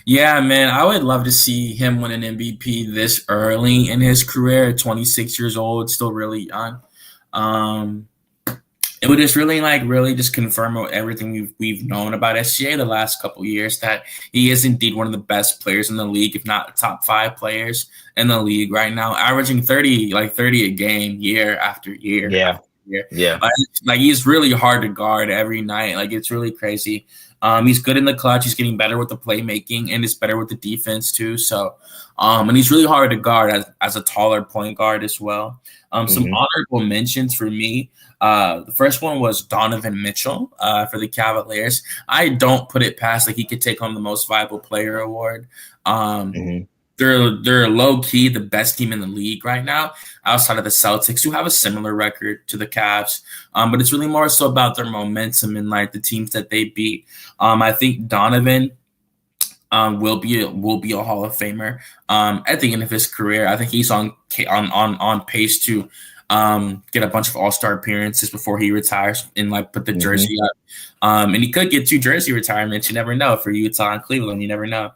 Yeah, man, I would love to see him win an MVP this early in his career. 26 years old, still really young. It would just really just confirm everything we've known about SGA the last couple of years, that he is indeed one of the best players in the league, if not top 5 players in the league right now, averaging 30 a game, year after year. Yeah. Yeah. He's really hard to guard every night. It's really crazy. He's good in the clutch. He's getting better with the playmaking, and is better with the defense too. So, and he's really hard to guard as a taller point guard as well. Some honorable mentions for me. The first one was Donovan Mitchell for the Cavaliers. I don't put it past he could take home the Most Valuable Player award. They're low key the best team in the league right now, outside of the Celtics, who have a similar record to the Cavs. But it's really more so about their momentum and the teams that they beat. I think Donovan will be a Hall of Famer at the end of his career. I think he's on pace to get a bunch of All-Star appearances before he retires and put the jersey up. And he could get 2 jersey retirements. You never know, for Utah and Cleveland. You never know.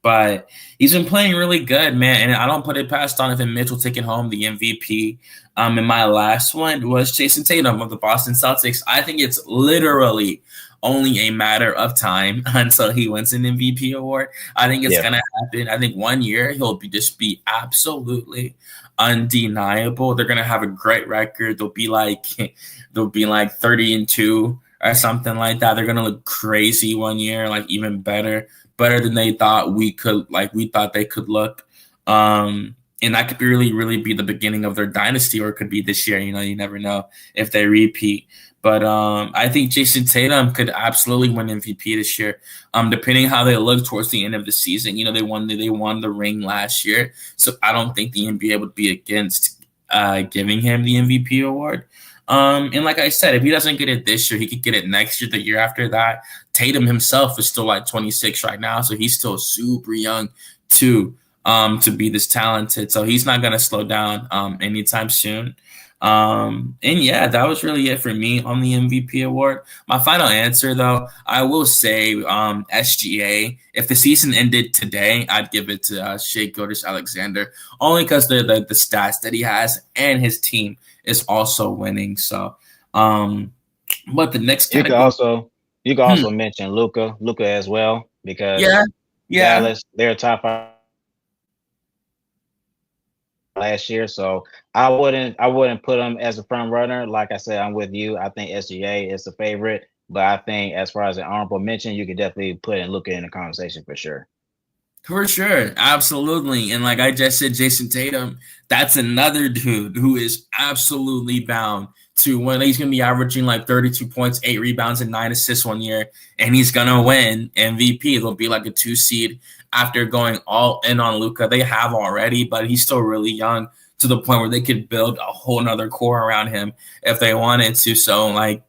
But he's been playing really good, man. And I don't put it past Donovan Mitchell taking home the MVP. And my last one was Jason Tatum of the Boston Celtics. I think it's literally only a matter of time until he wins an MVP award. I think it's going to happen. I think one year he'll just be absolutely undeniable. They're going to have a great record. They'll be like 30-2 or something like that. They're going to look crazy one year, even better than they thought we thought they could look. And that could really be the beginning of their dynasty, or it could be this year. You never know if they repeat. But I think Jason Tatum could absolutely win MVP this year, depending how they look towards the end of the season. They won the ring last year, so I don't think the NBA would be against giving him the MVP award. And like I said, if he doesn't get it this year, he could get it next year, the year after that. Tatum himself is still 26 right now, so he's still super young to be this talented. So he's not going to slow down anytime soon. And yeah, that was really it for me on the MVP award. My final answer, though, I will say SGA. If the season ended today, I'd give it to Shai Gilgeous-Alexander, only because the stats that he has and his team is also winning. So, but the next category, you can also mention Luka as well, because Dallas, they're top 5 last year. So I wouldn't put him as a front runner. Like I said, I'm with you. I think SGA is the favorite, but I think as far as an honorable mention, you could definitely put Luka in the conversation for sure. For sure. Absolutely. And like I just said, Jason Tatum, that's another dude who is absolutely bound to win. He's going to be averaging 32 points, 8 rebounds, and 9 assists one year, and he's going to win MVP. It'll be a 2 seed after going all in on Luka. They have already, but he's still really young to the point where they could build a whole nother core around him if they wanted to. So like,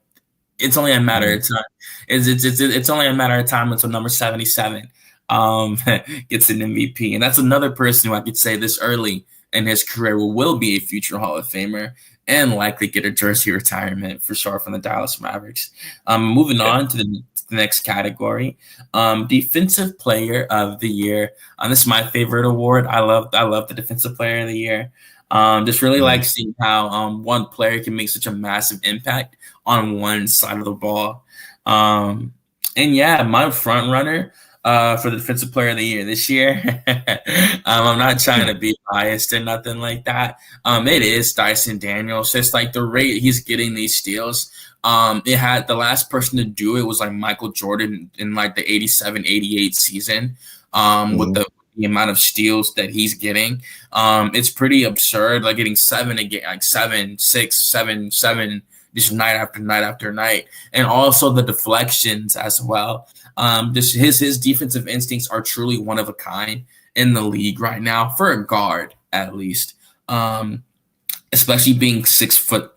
it's only a matter of time. It's only a matter of time until number 77 gets an MVP, and that's another person who I could say this early in his career will be a future Hall of Famer and likely get a jersey retirement for sure from the Dallas Mavericks. Moving on to the next category, Defensive Player of the Year. This is my favorite award. I love the Defensive Player of the Year. Just really like seeing how one player can make such a massive impact on one side of the ball. And yeah, my front runner for the Defensive Player of the Year this year. I'm not trying to be biased or nothing like that. It is Dyson Daniels. It's like the rate he's getting these steals. It had the last person to do it was like Michael Jordan in like the 87-88 season. With the amount of steals that he's getting. It's pretty absurd, like getting 7 again, like 7, 6, 7, 7, just night after night after night. And also the deflections as well. Just his defensive instincts are truly one of a kind in the league right now, for a guard at least. Especially being 6'8",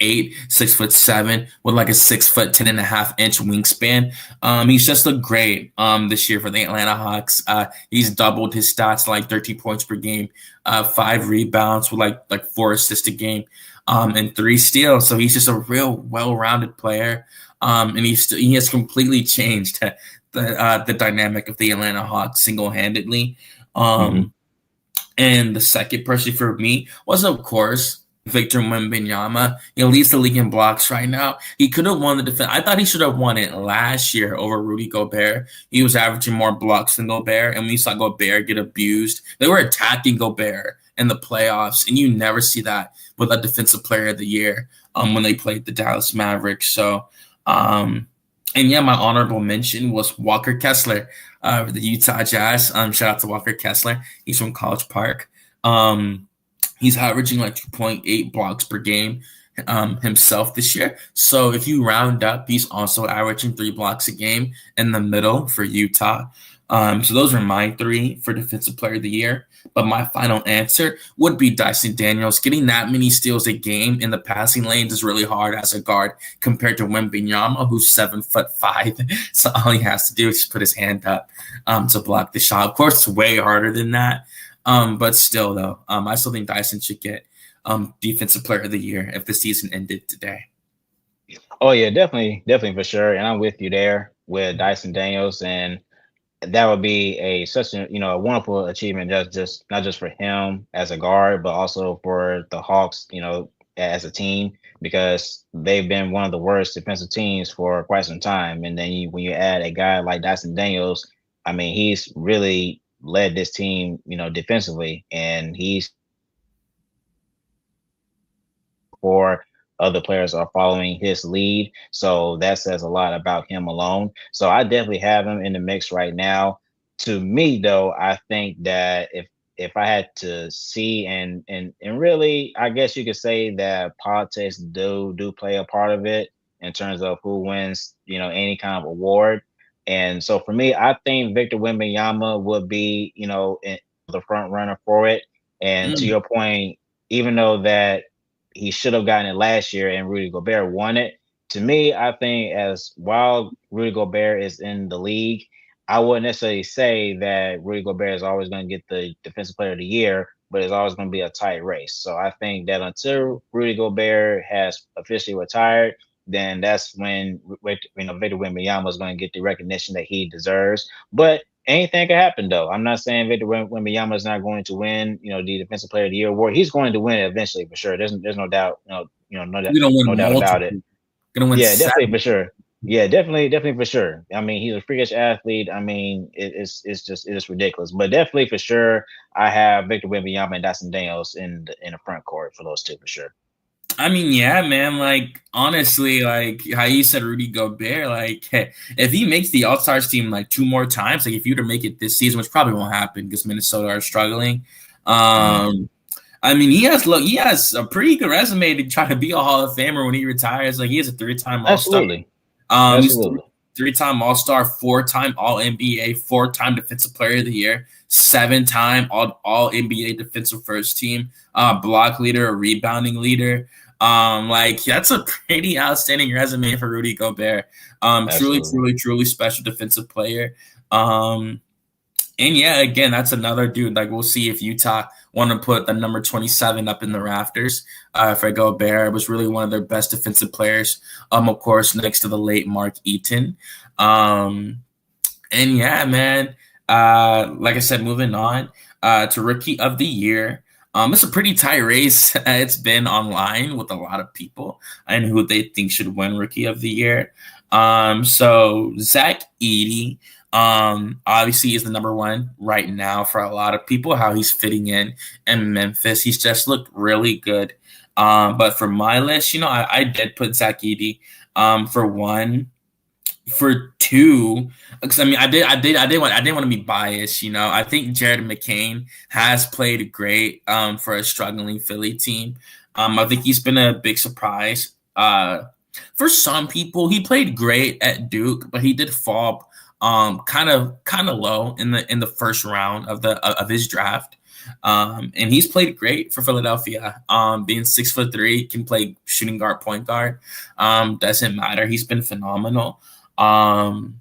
6'7", with like a 6'10.5" wingspan. He's just looked great this year for the Atlanta Hawks. He's doubled his stats to like 13 points per game, 5 rebounds with like 4 assists a game, and 3 steals. So he's just a real well-rounded player, and he has completely changed the dynamic of the Atlanta Hawks single-handedly. And the second person for me was, of course, Victor Wembanyama. He leads the league in blocks right now. He could have won the defense. I thought he should have won it last year over Rudy Gobert. He was averaging more blocks than Gobert, and we saw Gobert get abused. They were attacking Gobert in the playoffs, and you never see that with a Defensive Player of the Year when they played the Dallas Mavericks. So, and yeah, my honorable mention was Walker Kessler for the Utah Jazz. Shout out to Walker Kessler. He's from College Park. He's averaging like 2.8 blocks per game himself this year. So if you round up, he's also averaging 3 blocks a game in the middle for Utah. So those are my 3 for Defensive Player of the Year. But my final answer would be Dyson Daniels. Getting that many steals a game in the passing lanes is really hard as a guard compared to Wembanyama, who's 7'5". So all he has to do is put his hand up to block the shot. Of course, it's way harder than that. But still, though, I still think Dyson should get Defensive Player of the Year if the season ended today. Oh yeah, definitely for sure. And I'm with you there with Dyson Daniels, and that would be such a a wonderful achievement, just not just for him as a guard, but also for the Hawks, as a team, because they've been one of the worst defensive teams for quite some time. And then when you add a guy like Dyson Daniels, I mean, he's really led this team, defensively, and he's for other players are following his lead. So that says a lot about him alone. So I definitely have him in the mix right now. To me, though, I think that if I had to see and really, I guess you could say that politics do play a part of it in terms of who wins, any kind of award. And so for me, I think Victor Wembanyama would be, the front runner for it. And to your point, even though that he should have gotten it last year and Rudy Gobert won it, to me, I think while Rudy Gobert is in the league, I wouldn't necessarily say that Rudy Gobert is always going to get the Defensive Player of the Year, but it's always going to be a tight race. So I think that until Rudy Gobert has officially retired, then that's when Victor Wembanyama is going to get the recognition that he deserves. But anything can happen, though. I'm not saying Victor Wembanyama is not going to win, the Defensive Player of the Year award. He's going to win it eventually, for sure. There's no doubt, no doubt about it. Gonna win 7. Definitely for sure. Yeah, definitely for sure. I mean, he's a freakish athlete. I mean, it's just ridiculous. But definitely for sure, I have Victor Wembanyama and Dyson Daniels in the front court for those two for sure. I mean, yeah, man, like, honestly, like, how you said Rudy Gobert, like, hey, if he makes the All-Stars team, like, 2 more times, like, if you were to make it this season, which probably won't happen because Minnesota are struggling, I mean, he has a pretty good resume to try to be a Hall of Famer when he retires. Like, he has a 3-time All-Star. Absolutely. 3-time All-Star, 4-time All-NBA, 4-time Defensive Player of the Year, 7-time All-NBA Defensive First Team, block leader, a rebounding leader. Like that's a pretty outstanding resume for Rudy Gobert. Truly, Absolutely. truly, truly special defensive player. Um, and yeah, again, that's another dude. Like we'll see if Utah want to put the number 27 up in the rafters. For Gobert, it was really one of their best defensive players. Of course, next to the late Mark Eaton. Um, and yeah, man. Like I said, moving on to Rookie of the Year. It's a pretty tight race. It's been online with a lot of people and who they think should win Rookie of the Year. So Zach Edey, obviously is the number one right now for a lot of people. How he's fitting in Memphis, he's just looked really good. But for my list, I did put Zach Edey. For one. For two, because I mean, I didn't want to be biased. I think Jared McCain has played great for a struggling Philly team. I think he's been a big surprise. For some people, he played great at Duke, but he did fall kind of low in the first round of his draft. And he's played great for Philadelphia. Being 6'3", can play shooting guard, point guard. Doesn't matter. He's been phenomenal. And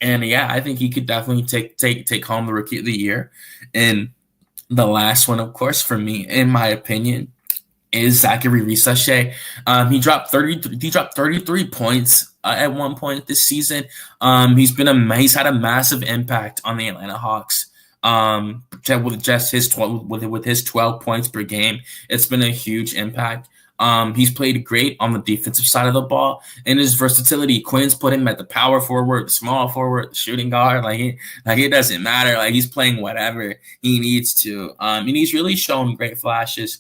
yeah, I think he could definitely take home the Rookie of the Year. And the last one, of course, for me, in my opinion, is Zachary Rissache. He dropped 33 points at one point this season. He's had a massive impact on the Atlanta Hawks. With just his 12 points per game, it's been a huge impact. He's played great on the defensive side of the ball, and his versatility. Quinn's put him at the power forward, the small forward, the shooting guard. It doesn't matter. Like he's playing whatever he needs to. And he's really shown great flashes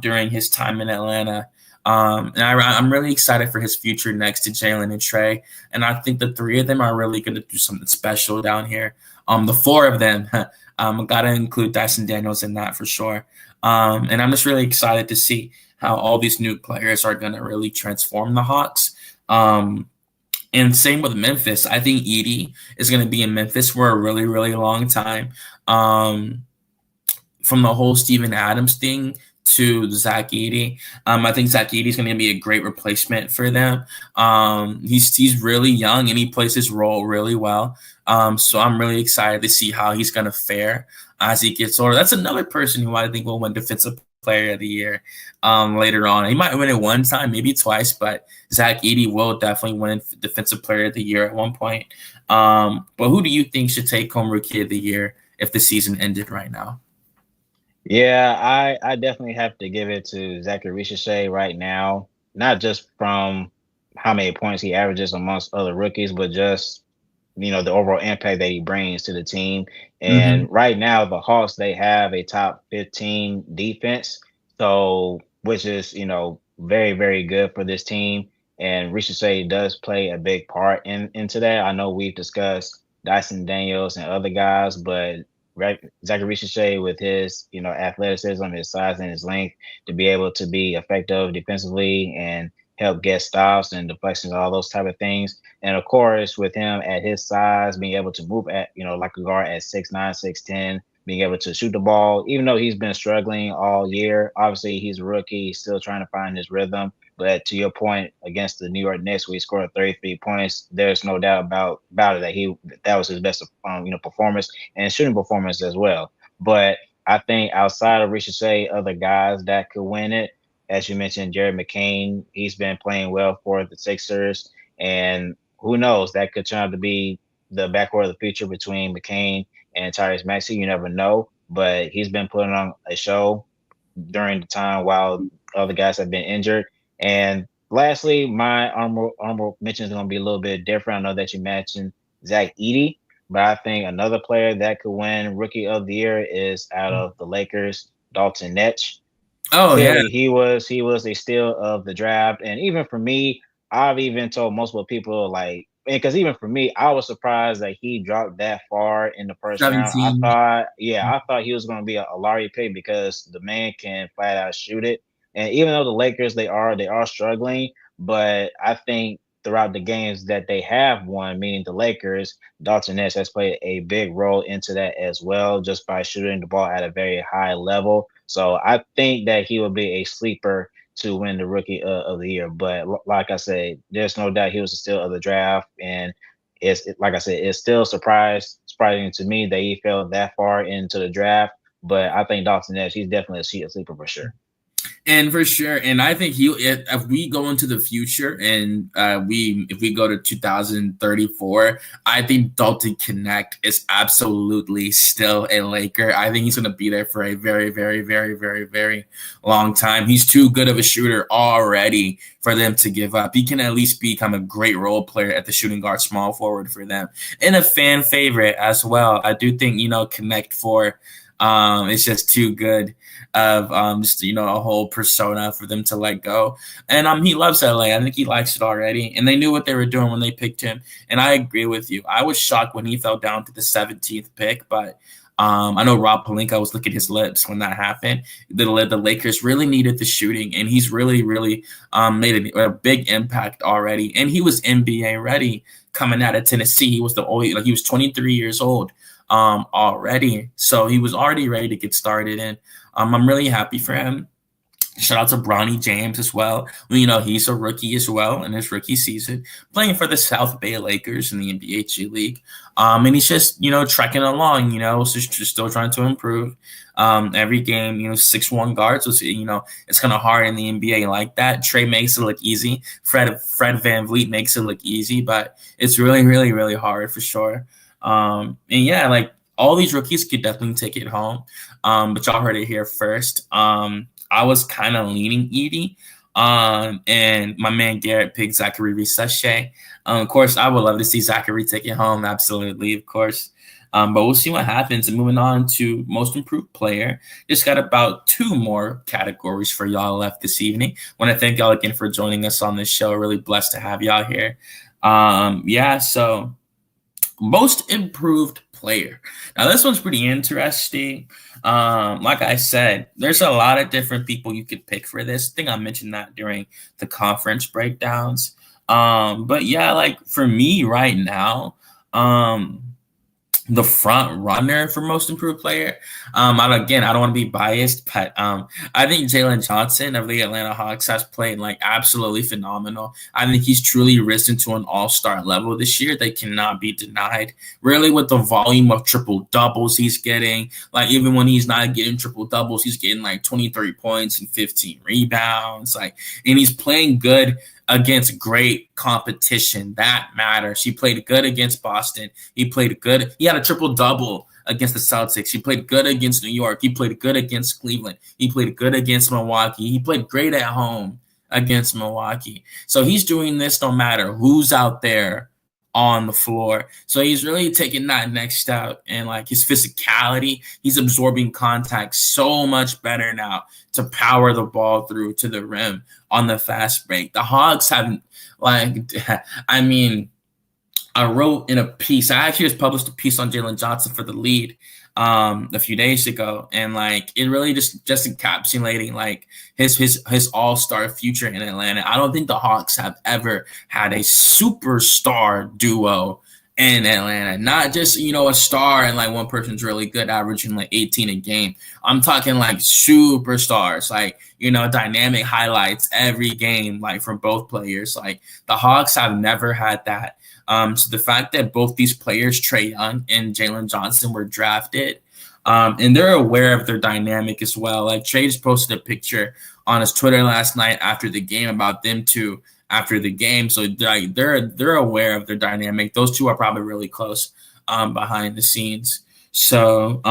during his time in Atlanta. And I'm really excited for his future next to Jalen and Trey. And I think the three of them are really going to do something special down here. The four of them, got to include Dyson Daniels in that for sure. And I'm just really excited to see how all these new players are going to really transform the Hawks. And same with Memphis. I think Edey is going to be in Memphis for a really, really long time. From the whole Steven Adams thing to Zach Edey, I think Zach Edey is going to be a great replacement for them. He's really young and he plays his role really well. So I'm really excited to see how he's going to fare as he gets older. That's another person who I think will win Defensive Player of the Year later on. He might win it one time, maybe twice, but Zach Edey will definitely win Defensive Player of the Year at one point. But who do you think should take home Rookie of the Year if the season ended right now? Yeah, I definitely have to give it to Zachary Rissache right now, not just from how many points he averages amongst other rookies, but just the overall impact that he brings to the team. Mm-hmm. And right now, the Hawks, they have a top 15 defense, so which is very, very good for this team. And Rissache does play a big part into that. I know we've discussed Dyson Daniels and other guys, but right, Zachary Rissache with his athleticism, his size, and his length to be able to be effective defensively and help get stops and deflections, all those type of things. And of course, with him at his size, being able to move at like a guard at 6'9", 6'10", being able to shoot the ball, even though he's been struggling all year. Obviously, he's a rookie, he's still trying to find his rhythm. But to your point, against the New York Knicks, where he scored 33 points, there's no doubt about it that was his best performance and shooting performance as well. But I think outside of Rissache, other guys that could win it, as you mentioned, Jared McCain, he's been playing well for the Sixers, and who knows, that could turn out to be the backcourt of the future between McCain and Tyrese Maxey. You never know, but he's been putting on a show during the time while other guys have been injured. And lastly, my honorable mention is going to be a little bit different. I know that you mentioned Zach Edey, but I think another player that could win Rookie of the Year is out of the Lakers, Dalton Netsch. Oh yeah, Clearly, he was a steal of the draft, and even for me, I've even told multiple people because even for me, I was surprised that he dropped that far in the first round. 17. I thought he was going to be a lottery pick because the man can flat out shoot it. And even though the Lakers they are struggling, but I think throughout the games that they have won, meaning the Lakers, Dalton Ness has played a big role into that as well, just by shooting the ball at a very high level. So I think that he will be a sleeper to win the Rookie of the Year. But like I said, there's no doubt he was a steal of the draft, and like I said, it's still surprising to me that he fell that far into the draft. But I think Dalton Ness, he's definitely a sleeper for sure. And for sure, and I think if we go into the future and if we go to 2034, I think Dalton Connect is absolutely still a Laker. I think he's going to be there for a very, very, very, very, very long time. He's too good of a shooter already for them to give up. He can at least become a great role player at the shooting guard, small forward for them, and a fan favorite as well. I do think Connect for. It's just too good of just a whole persona for them to let go. And he loves LA. I think he likes it already. And they knew what they were doing when they picked him. And I agree with you. I was shocked when he fell down to the 17th pick, but I know Rob Pelinka was licking his lips when that happened. The Lakers really needed the shooting, and he's really, really made a big impact already. And he was NBA ready coming out of Tennessee. He was he was 23 years old already. So he was already ready to get started. And I'm really happy for him. Shout out to Bronny James as well. He's a rookie as well in his rookie season, playing for the South Bay Lakers in the NBA G League. And he's just, trekking along, just still trying to improve. Every game, 6'1" guards, so, it's kind of hard in the NBA like that. Trey makes it look easy. Fred VanVleet makes it look easy, but it's really, really, really hard for sure. And yeah, like all these rookies could definitely take it home. But y'all heard it here first. I was kind of leaning Edie. And my man Garrett picked Zachary Risache. Of course, I would love to see Zachary take it home. Absolutely, of course. But we'll see what happens. And moving on to most improved player. Just got about 2 more categories for y'all left this evening. I want to thank y'all again for joining us on this show. Really blessed to have y'all here. So most improved player. Now, this one's pretty interesting. Like I said, there's a lot of different people you could pick for this. I think I mentioned that during the conference breakdowns. But yeah, like for me right now, the front runner for most improved player. I don't want to be biased, but I think Jalen Johnson of the Atlanta Hawks has played like absolutely phenomenal. I think he's truly risen to an all-star level this year. They cannot be denied. Really, with the volume of triple doubles he's getting, like even when he's not getting triple doubles, he's getting like 23 points and 15 rebounds. And he's playing good against great competition. That matters. He played good against Boston. He played good. He had a triple-double against the Celtics. He played good against New York. He played good against Cleveland. He played good against Milwaukee. He played great at home against Milwaukee. So he's doing this no matter who's out there on the floor. So he's really taking that next step, and like his physicality, he's absorbing contact so much better now to power the ball through to the rim on the fast break. The Hawks haven't I wrote in a piece. I actually just published a piece on Jalen Johnson for the Lead a few days ago, and like it really just encapsulating like his all-star future in Atlanta. I don't think the Hawks have ever had a superstar duo in Atlanta. Not just, a star and like one person's really good, averaging like 18 a game. I'm talking like superstars, like, dynamic highlights every game, like from both players. Like the Hawks have never had that. So the fact that both these players, Trae Young and Jalen Johnson, were drafted, and they're aware of their dynamic as well. Like Trae just posted a picture on his Twitter last night after the game about them two after the game. So they're aware of their dynamic. Those two are probably really close behind the scenes. So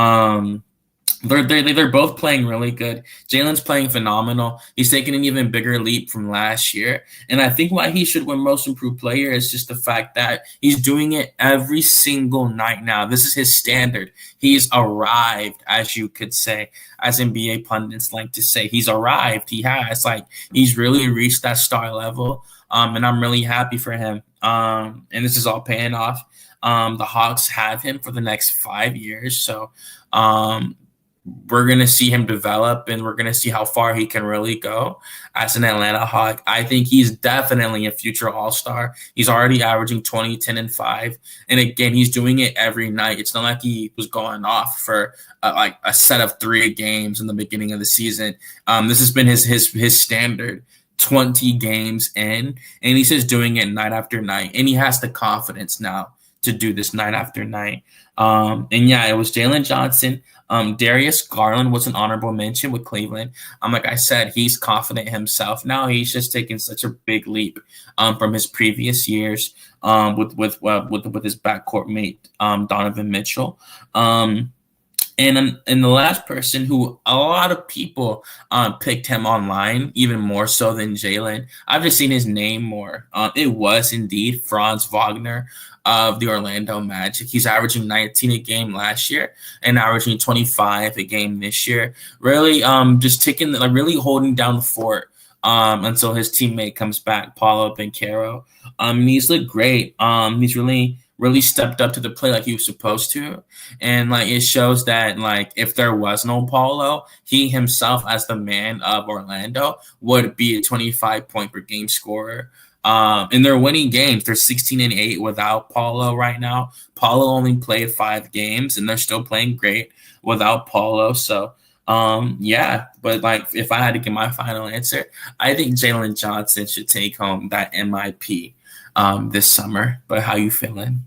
they're both playing really good. Jalen's playing phenomenal. He's taken an even bigger leap from last year. And I think why he should win most improved player is just the fact that he's doing it every single night now. This is his standard. He's arrived, as you could say, as NBA pundits like to say. He's arrived. He has. He's really reached that star level. And I'm really happy for him. And this is all paying off. The Hawks have him for the next 5 years. So, we're going to see him develop, and we're going to see how far he can really go as an Atlanta Hawk. I think he's definitely a future All-Star. He's already averaging 20, 10, and 5. And again, he's doing it every night. It's not like he was going off for like a set of 3 games in the beginning of the season. This has been his standard. 20 games in, and he's just doing it night after night. And he has the confidence now to do this night after night. And yeah, it was Jalen Johnson. Darius Garland was an honorable mention with Cleveland. Like I said, he's confident himself now. He's just taken such a big leap from his previous years with his backcourt mate Donovan Mitchell. And the last person who a lot of people picked him online, even more so than Jalen. I've just seen his name more. It was indeed Franz Wagner of the Orlando Magic. He's averaging 19 a game last year and averaging 25 a game this year. Really, just taking, like, really holding down the fort until his teammate comes back, Paulo Banchero. He's looked great. He's really stepped up to the plate like he was supposed to. And like it shows that like if there was no Paulo, he himself as the man of Orlando would be a 25 point per game scorer. And they're winning games. They're 16-8 without Paulo right now. Paulo only played 5 games and they're still playing great without Paulo. So yeah, but like if I had to give my final answer, I think Jalen Johnson should take home that MIP this summer. But how you feeling?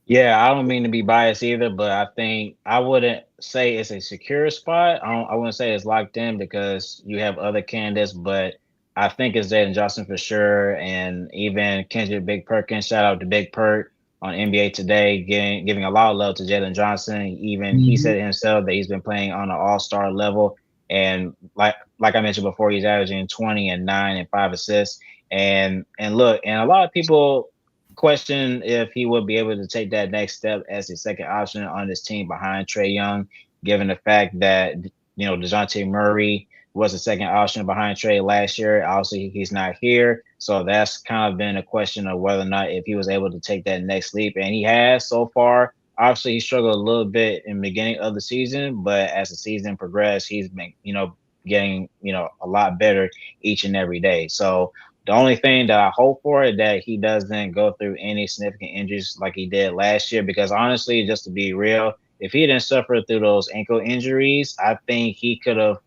Yeah, I don't mean to be biased either, but I think I wouldn't say it's a secure spot. I wouldn't say it's locked in because you have other candidates, but I think it's Jaden Johnson for sure. And even Kendrick Big Perkins, shout out to Big Perk on NBA Today, giving a lot of love to Jalen Johnson. Even he said himself that he's been playing on an all-star level. And like I mentioned before, he's averaging 20 and 9 and 5 assists. And look, and a lot of people question if he would be able to take that next step as the second option on this team behind Trae Young, given the fact that, you know, DeJounte Murray was the second option behind Trae last year. Obviously, he's not here. So that's kind of been a question of whether or not if he was able to take that next leap. And he has so far. Obviously, he struggled a little bit in the beginning of the season, but as the season progressed, he's been, you know, getting, you know, a lot better each and every day. So the only thing that I hope for is that he doesn't go through any significant injuries like he did last year. Because honestly, just to be real, if he didn't suffer through those ankle injuries, I think he could have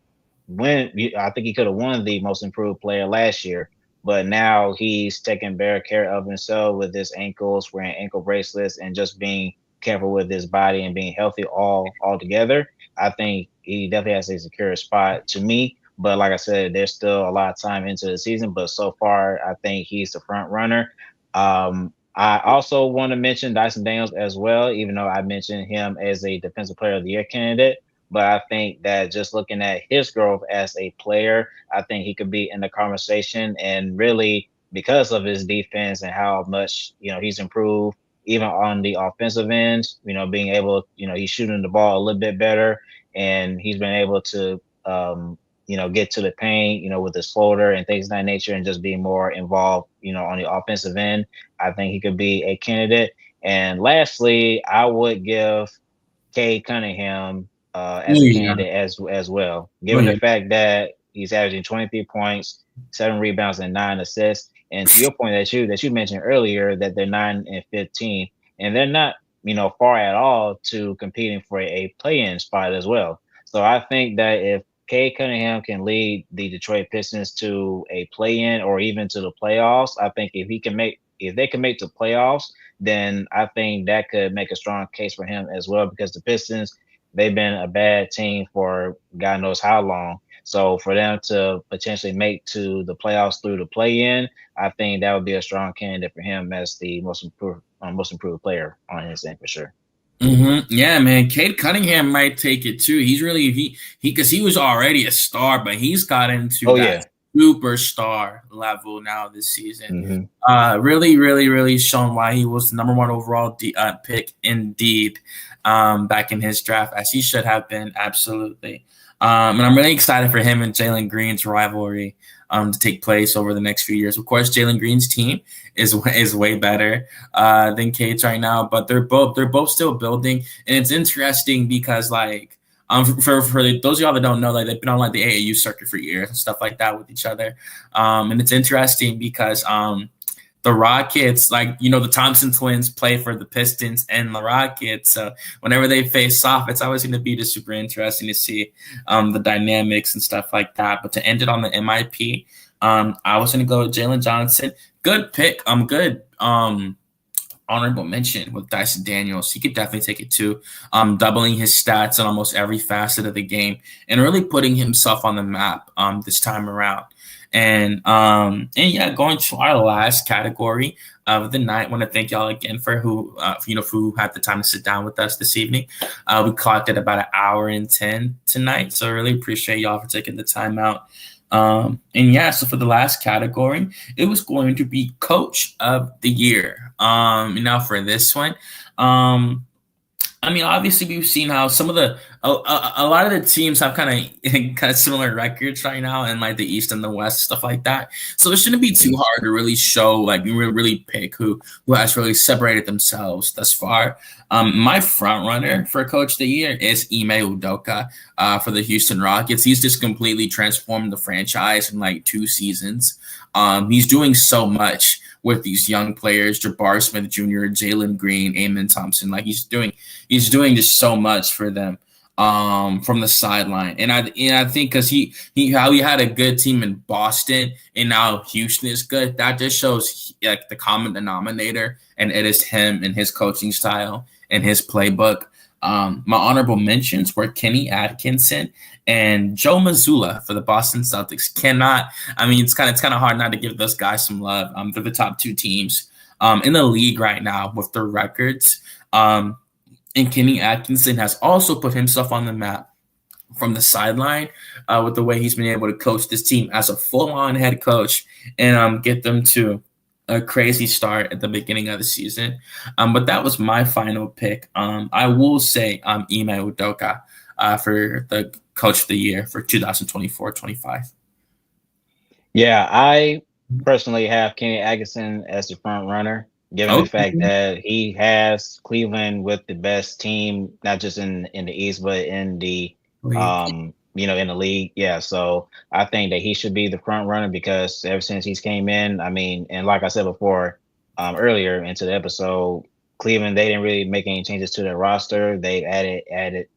won the most improved player last year. But now he's taking better care of himself with his ankles, wearing ankle bracelets, and just being careful with his body and being healthy all together. I think he definitely has a secure spot to me. But like I said, there's still a lot of time into the season. But so far, I think he's the front runner. I also want to mention Dyson Daniels as well, even though I mentioned him as a Defensive Player of the Year candidate. But I think that just looking at his growth as a player, I think he could be in the conversation. And really, because of his defense and how much, you know, he's improved, even on the offensive end, you know, being able, you know, he's shooting the ball a little bit better, and he's been able to, you know, get to the paint, you know, with his floater and things of that nature, and just being more involved, you know, on the offensive end. I think he could be a candidate. And lastly, I would give Cade Cunningham as a candidate as well, given the fact that he's averaging 23 points, 7 rebounds, and 9 assists. And to your point that you mentioned earlier, that they're 9 and 15, and they're not, you know, far at all to competing for a play-in spot as well. So I think that if Cade Cunningham can lead the Detroit Pistons to a play-in or even to the playoffs, I think if they can make the playoffs, then I think that could make a strong case for him as well, because the Pistons, they've been a bad team for God knows how long. So for them to potentially make to the playoffs through the play-in, I think that would be a strong candidate for him as the most improved player on his end for sure. Yeah, man. Cade Cunningham might take it too. He's really he because he was already a star, but he's got into that superstar level now this season. Really shown why he was the number 1 overall pick indeed back in his draft, as he should have been, absolutely. And I'm really excited for him and Jalen Green's rivalry to take place over the next few years. Of course, Jalen Green's team is way better than Cade's right now, but they're both still building, and it's interesting because like For those of y'all that don't know, like they've been on like the AAU circuit for years and stuff like that with each other. And it's interesting because the Rockets, like, the Thompson twins play for the Pistons and the Rockets. So whenever they face off, it's always going to be just super interesting to see the dynamics and stuff like that. But to end it on the MIP, I was going to go with Jalen Johnson. Good pick. Good. Honorable mention with Dyson Daniels. He could definitely take it too. Doubling his stats on almost every facet of the game and really putting himself on the map this time around. And yeah, going to our last category of the night. I want to thank y'all again for who had the time to sit down with us this evening. We clocked at about 1:10 tonight, so I really appreciate y'all for taking the time out. And yeah, so for the last category, it was going to be Coach of the Year. Now for this one, obviously we've seen how some of a lot of the teams have kind of similar records right now in like the East and the West, stuff like that. So it shouldn't be too hard to really show, like, really pick who has really separated themselves thus far. My front runner for Coach of the Year is Ime Udoka for the Houston Rockets. He's just completely transformed the franchise in like 2 seasons. He's doing so much with these young players, Jabbar Smith Jr., Jalen Green, Amen Thompson. Like he's doing just so much for them from the sideline. And I think because he had a good team in Boston and now Houston is good, that just shows like the common denominator, and it is him and his coaching style and his playbook. My honorable mentions were Kenny Atkinson and Joe Mazzulla for the Boston Celtics. It's kind of hard not to give those guys some love. They're the top 2 teams in the league right now with their records. And Kenny Atkinson has also put himself on the map from the sideline with the way he's been able to coach this team as a full-on head coach and get them to a crazy start at the beginning of the season. But that was my final pick. I will say Ime Udoka for the Coach of the Year for 2024-25. Yeah, I personally have Kenny Atkinson as the front runner, given the fact that he has Cleveland with the best team, not just in the East, but in the in the league. Yeah, so I think that he should be the front runner because ever since he's came in, and like I said before, earlier into the episode, Cleveland, they didn't really make any changes to their roster. They added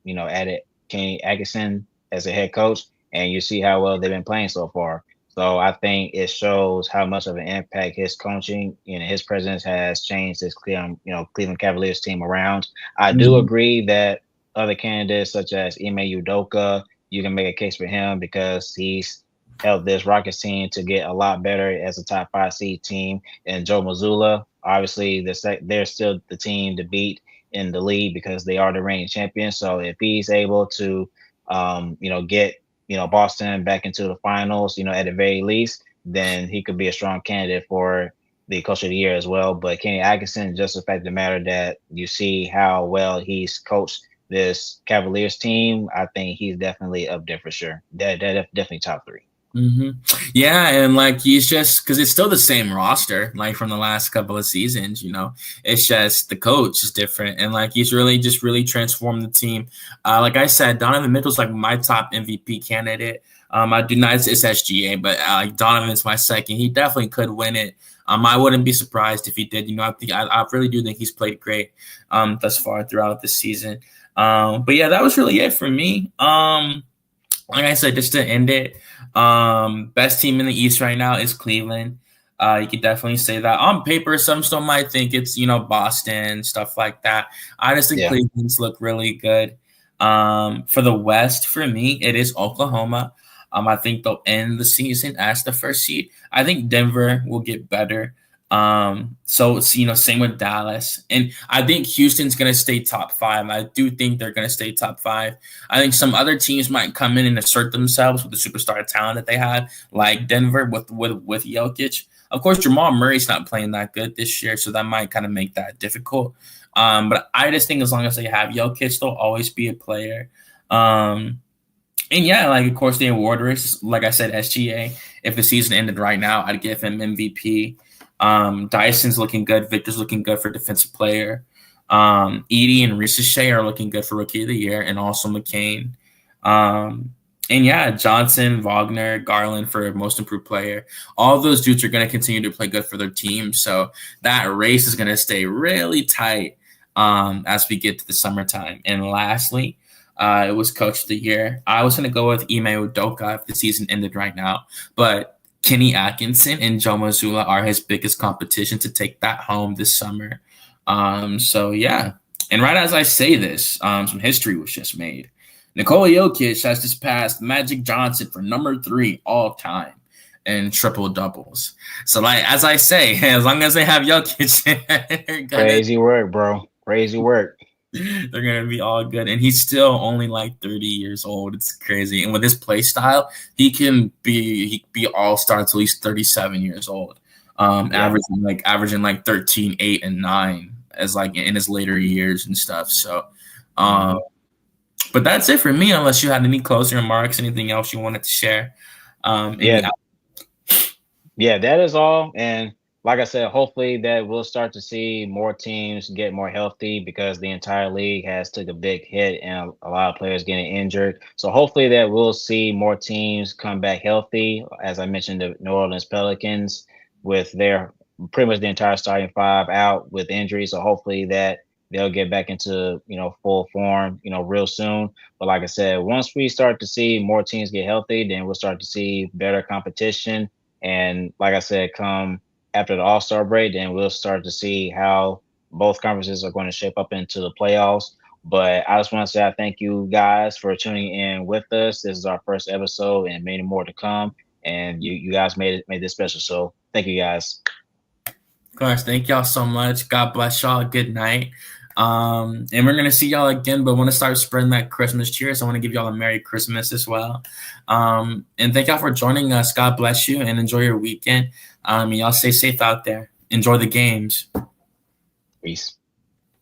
Kenny Atkinson as a head coach, and you see how well they've been playing so far. So I think it shows how much of an impact his coaching, his presence has changed this Cleveland Cavaliers team around. I do agree that other candidates such as Ime Udoka, you can make a case for him because he's helped this Rockets team to get a lot better as a top 5 seed team. And Joe Mazzulla, obviously, they're still the team to beat in the league because they are the reigning champions. So if he's able to, get Boston back into the finals, at the very least, then he could be a strong candidate for the Coach of the Year as well. But Kenny Atkinson, just the fact of the matter that you see how well he's coached this Cavaliers team, I think he's definitely up there for sure. That definitely top 3. Yeah, and like he's just because it's still the same roster, like from the last couple of seasons. It's just the coach is different, and like he's really transformed the team. Like I said, Donovan Mitchell's like my top MVP candidate. I do not it's SGA, but Donovan's my second. He definitely could win it. I wouldn't be surprised if he did. I really do think he's played great thus far throughout the season. But yeah, that was really it for me. Like I said, just to end it, best team in the East right now is Cleveland. You could definitely say that. On paper, some still might think it's, Boston, stuff like that. I just think Cleveland's look really good. For the West, for me, it is Oklahoma. I think they'll end the season as the first seed. I think Denver will get better. So it's, same with Dallas. And I think Houston's going to stay top 5. I do think they're going to stay top 5. I think some other teams might come in and assert themselves with the superstar talent that they had, like Denver with Jokic. Of course, Jamal Murray's not playing that good this year, so that might kind of make that difficult. But I just think as long as they have Jokic, they'll always be a player. And yeah, like, of course, the award race, like I said, SGA, if the season ended right now, I'd give him MVP. Dyson's looking good. Victor's looking good for defensive player. Edie and Ricochet are looking good for Rookie of the Year, and also McCain. And yeah, Johnson, Wagner, Garland for Most Improved Player. All those dudes are going to continue to play good for their team. So that race is going to stay really tight as we get to the summertime. And lastly, it was Coach of the Year. I was going to go with Ime Udoka if the season ended right now, but Kenny Atkinson and Joe Mazzulla are his biggest competition to take that home this summer. So yeah, and right as I say this, some history was just made. Nikola Jokic has just passed Magic Johnson for number 3 all time in triple doubles. So, like as I say, as long as they have Jokic, crazy work, bro. Crazy work. They're gonna be all good. And he's still only like 30 years old. It's crazy. And with his play style, he can be all-star until he's 37 years old. Averaging like 13, 8, and 9 as like in his later years and stuff. So but that's it for me, unless you had any closing remarks, anything else you wanted to share. Yeah, that is all. And like I said, hopefully that we'll start to see more teams get more healthy, because the entire league has took a big hit and a lot of players getting injured. So hopefully that we'll see more teams come back healthy. As I mentioned, the New Orleans Pelicans with their pretty much the entire starting 5 out with injuries. So hopefully that they'll get back into, full form, real soon. But like I said, once we start to see more teams get healthy, then we'll start to see better competition. And like I said, come after the All-Star break, then we'll start to see how both conferences are going to shape up into the playoffs. But I just want to say I thank you guys for tuning in with us. This is our first episode and many more to come. And you guys made this special. So thank you guys. Of course, thank y'all so much. God bless y'all. Good night. And we're gonna see y'all again, but want to start spreading that Christmas cheer. So I want to give y'all a Merry Christmas as well. And thank y'all for joining us. God bless you and enjoy your weekend. Y'all stay safe out there. Enjoy the games. Peace.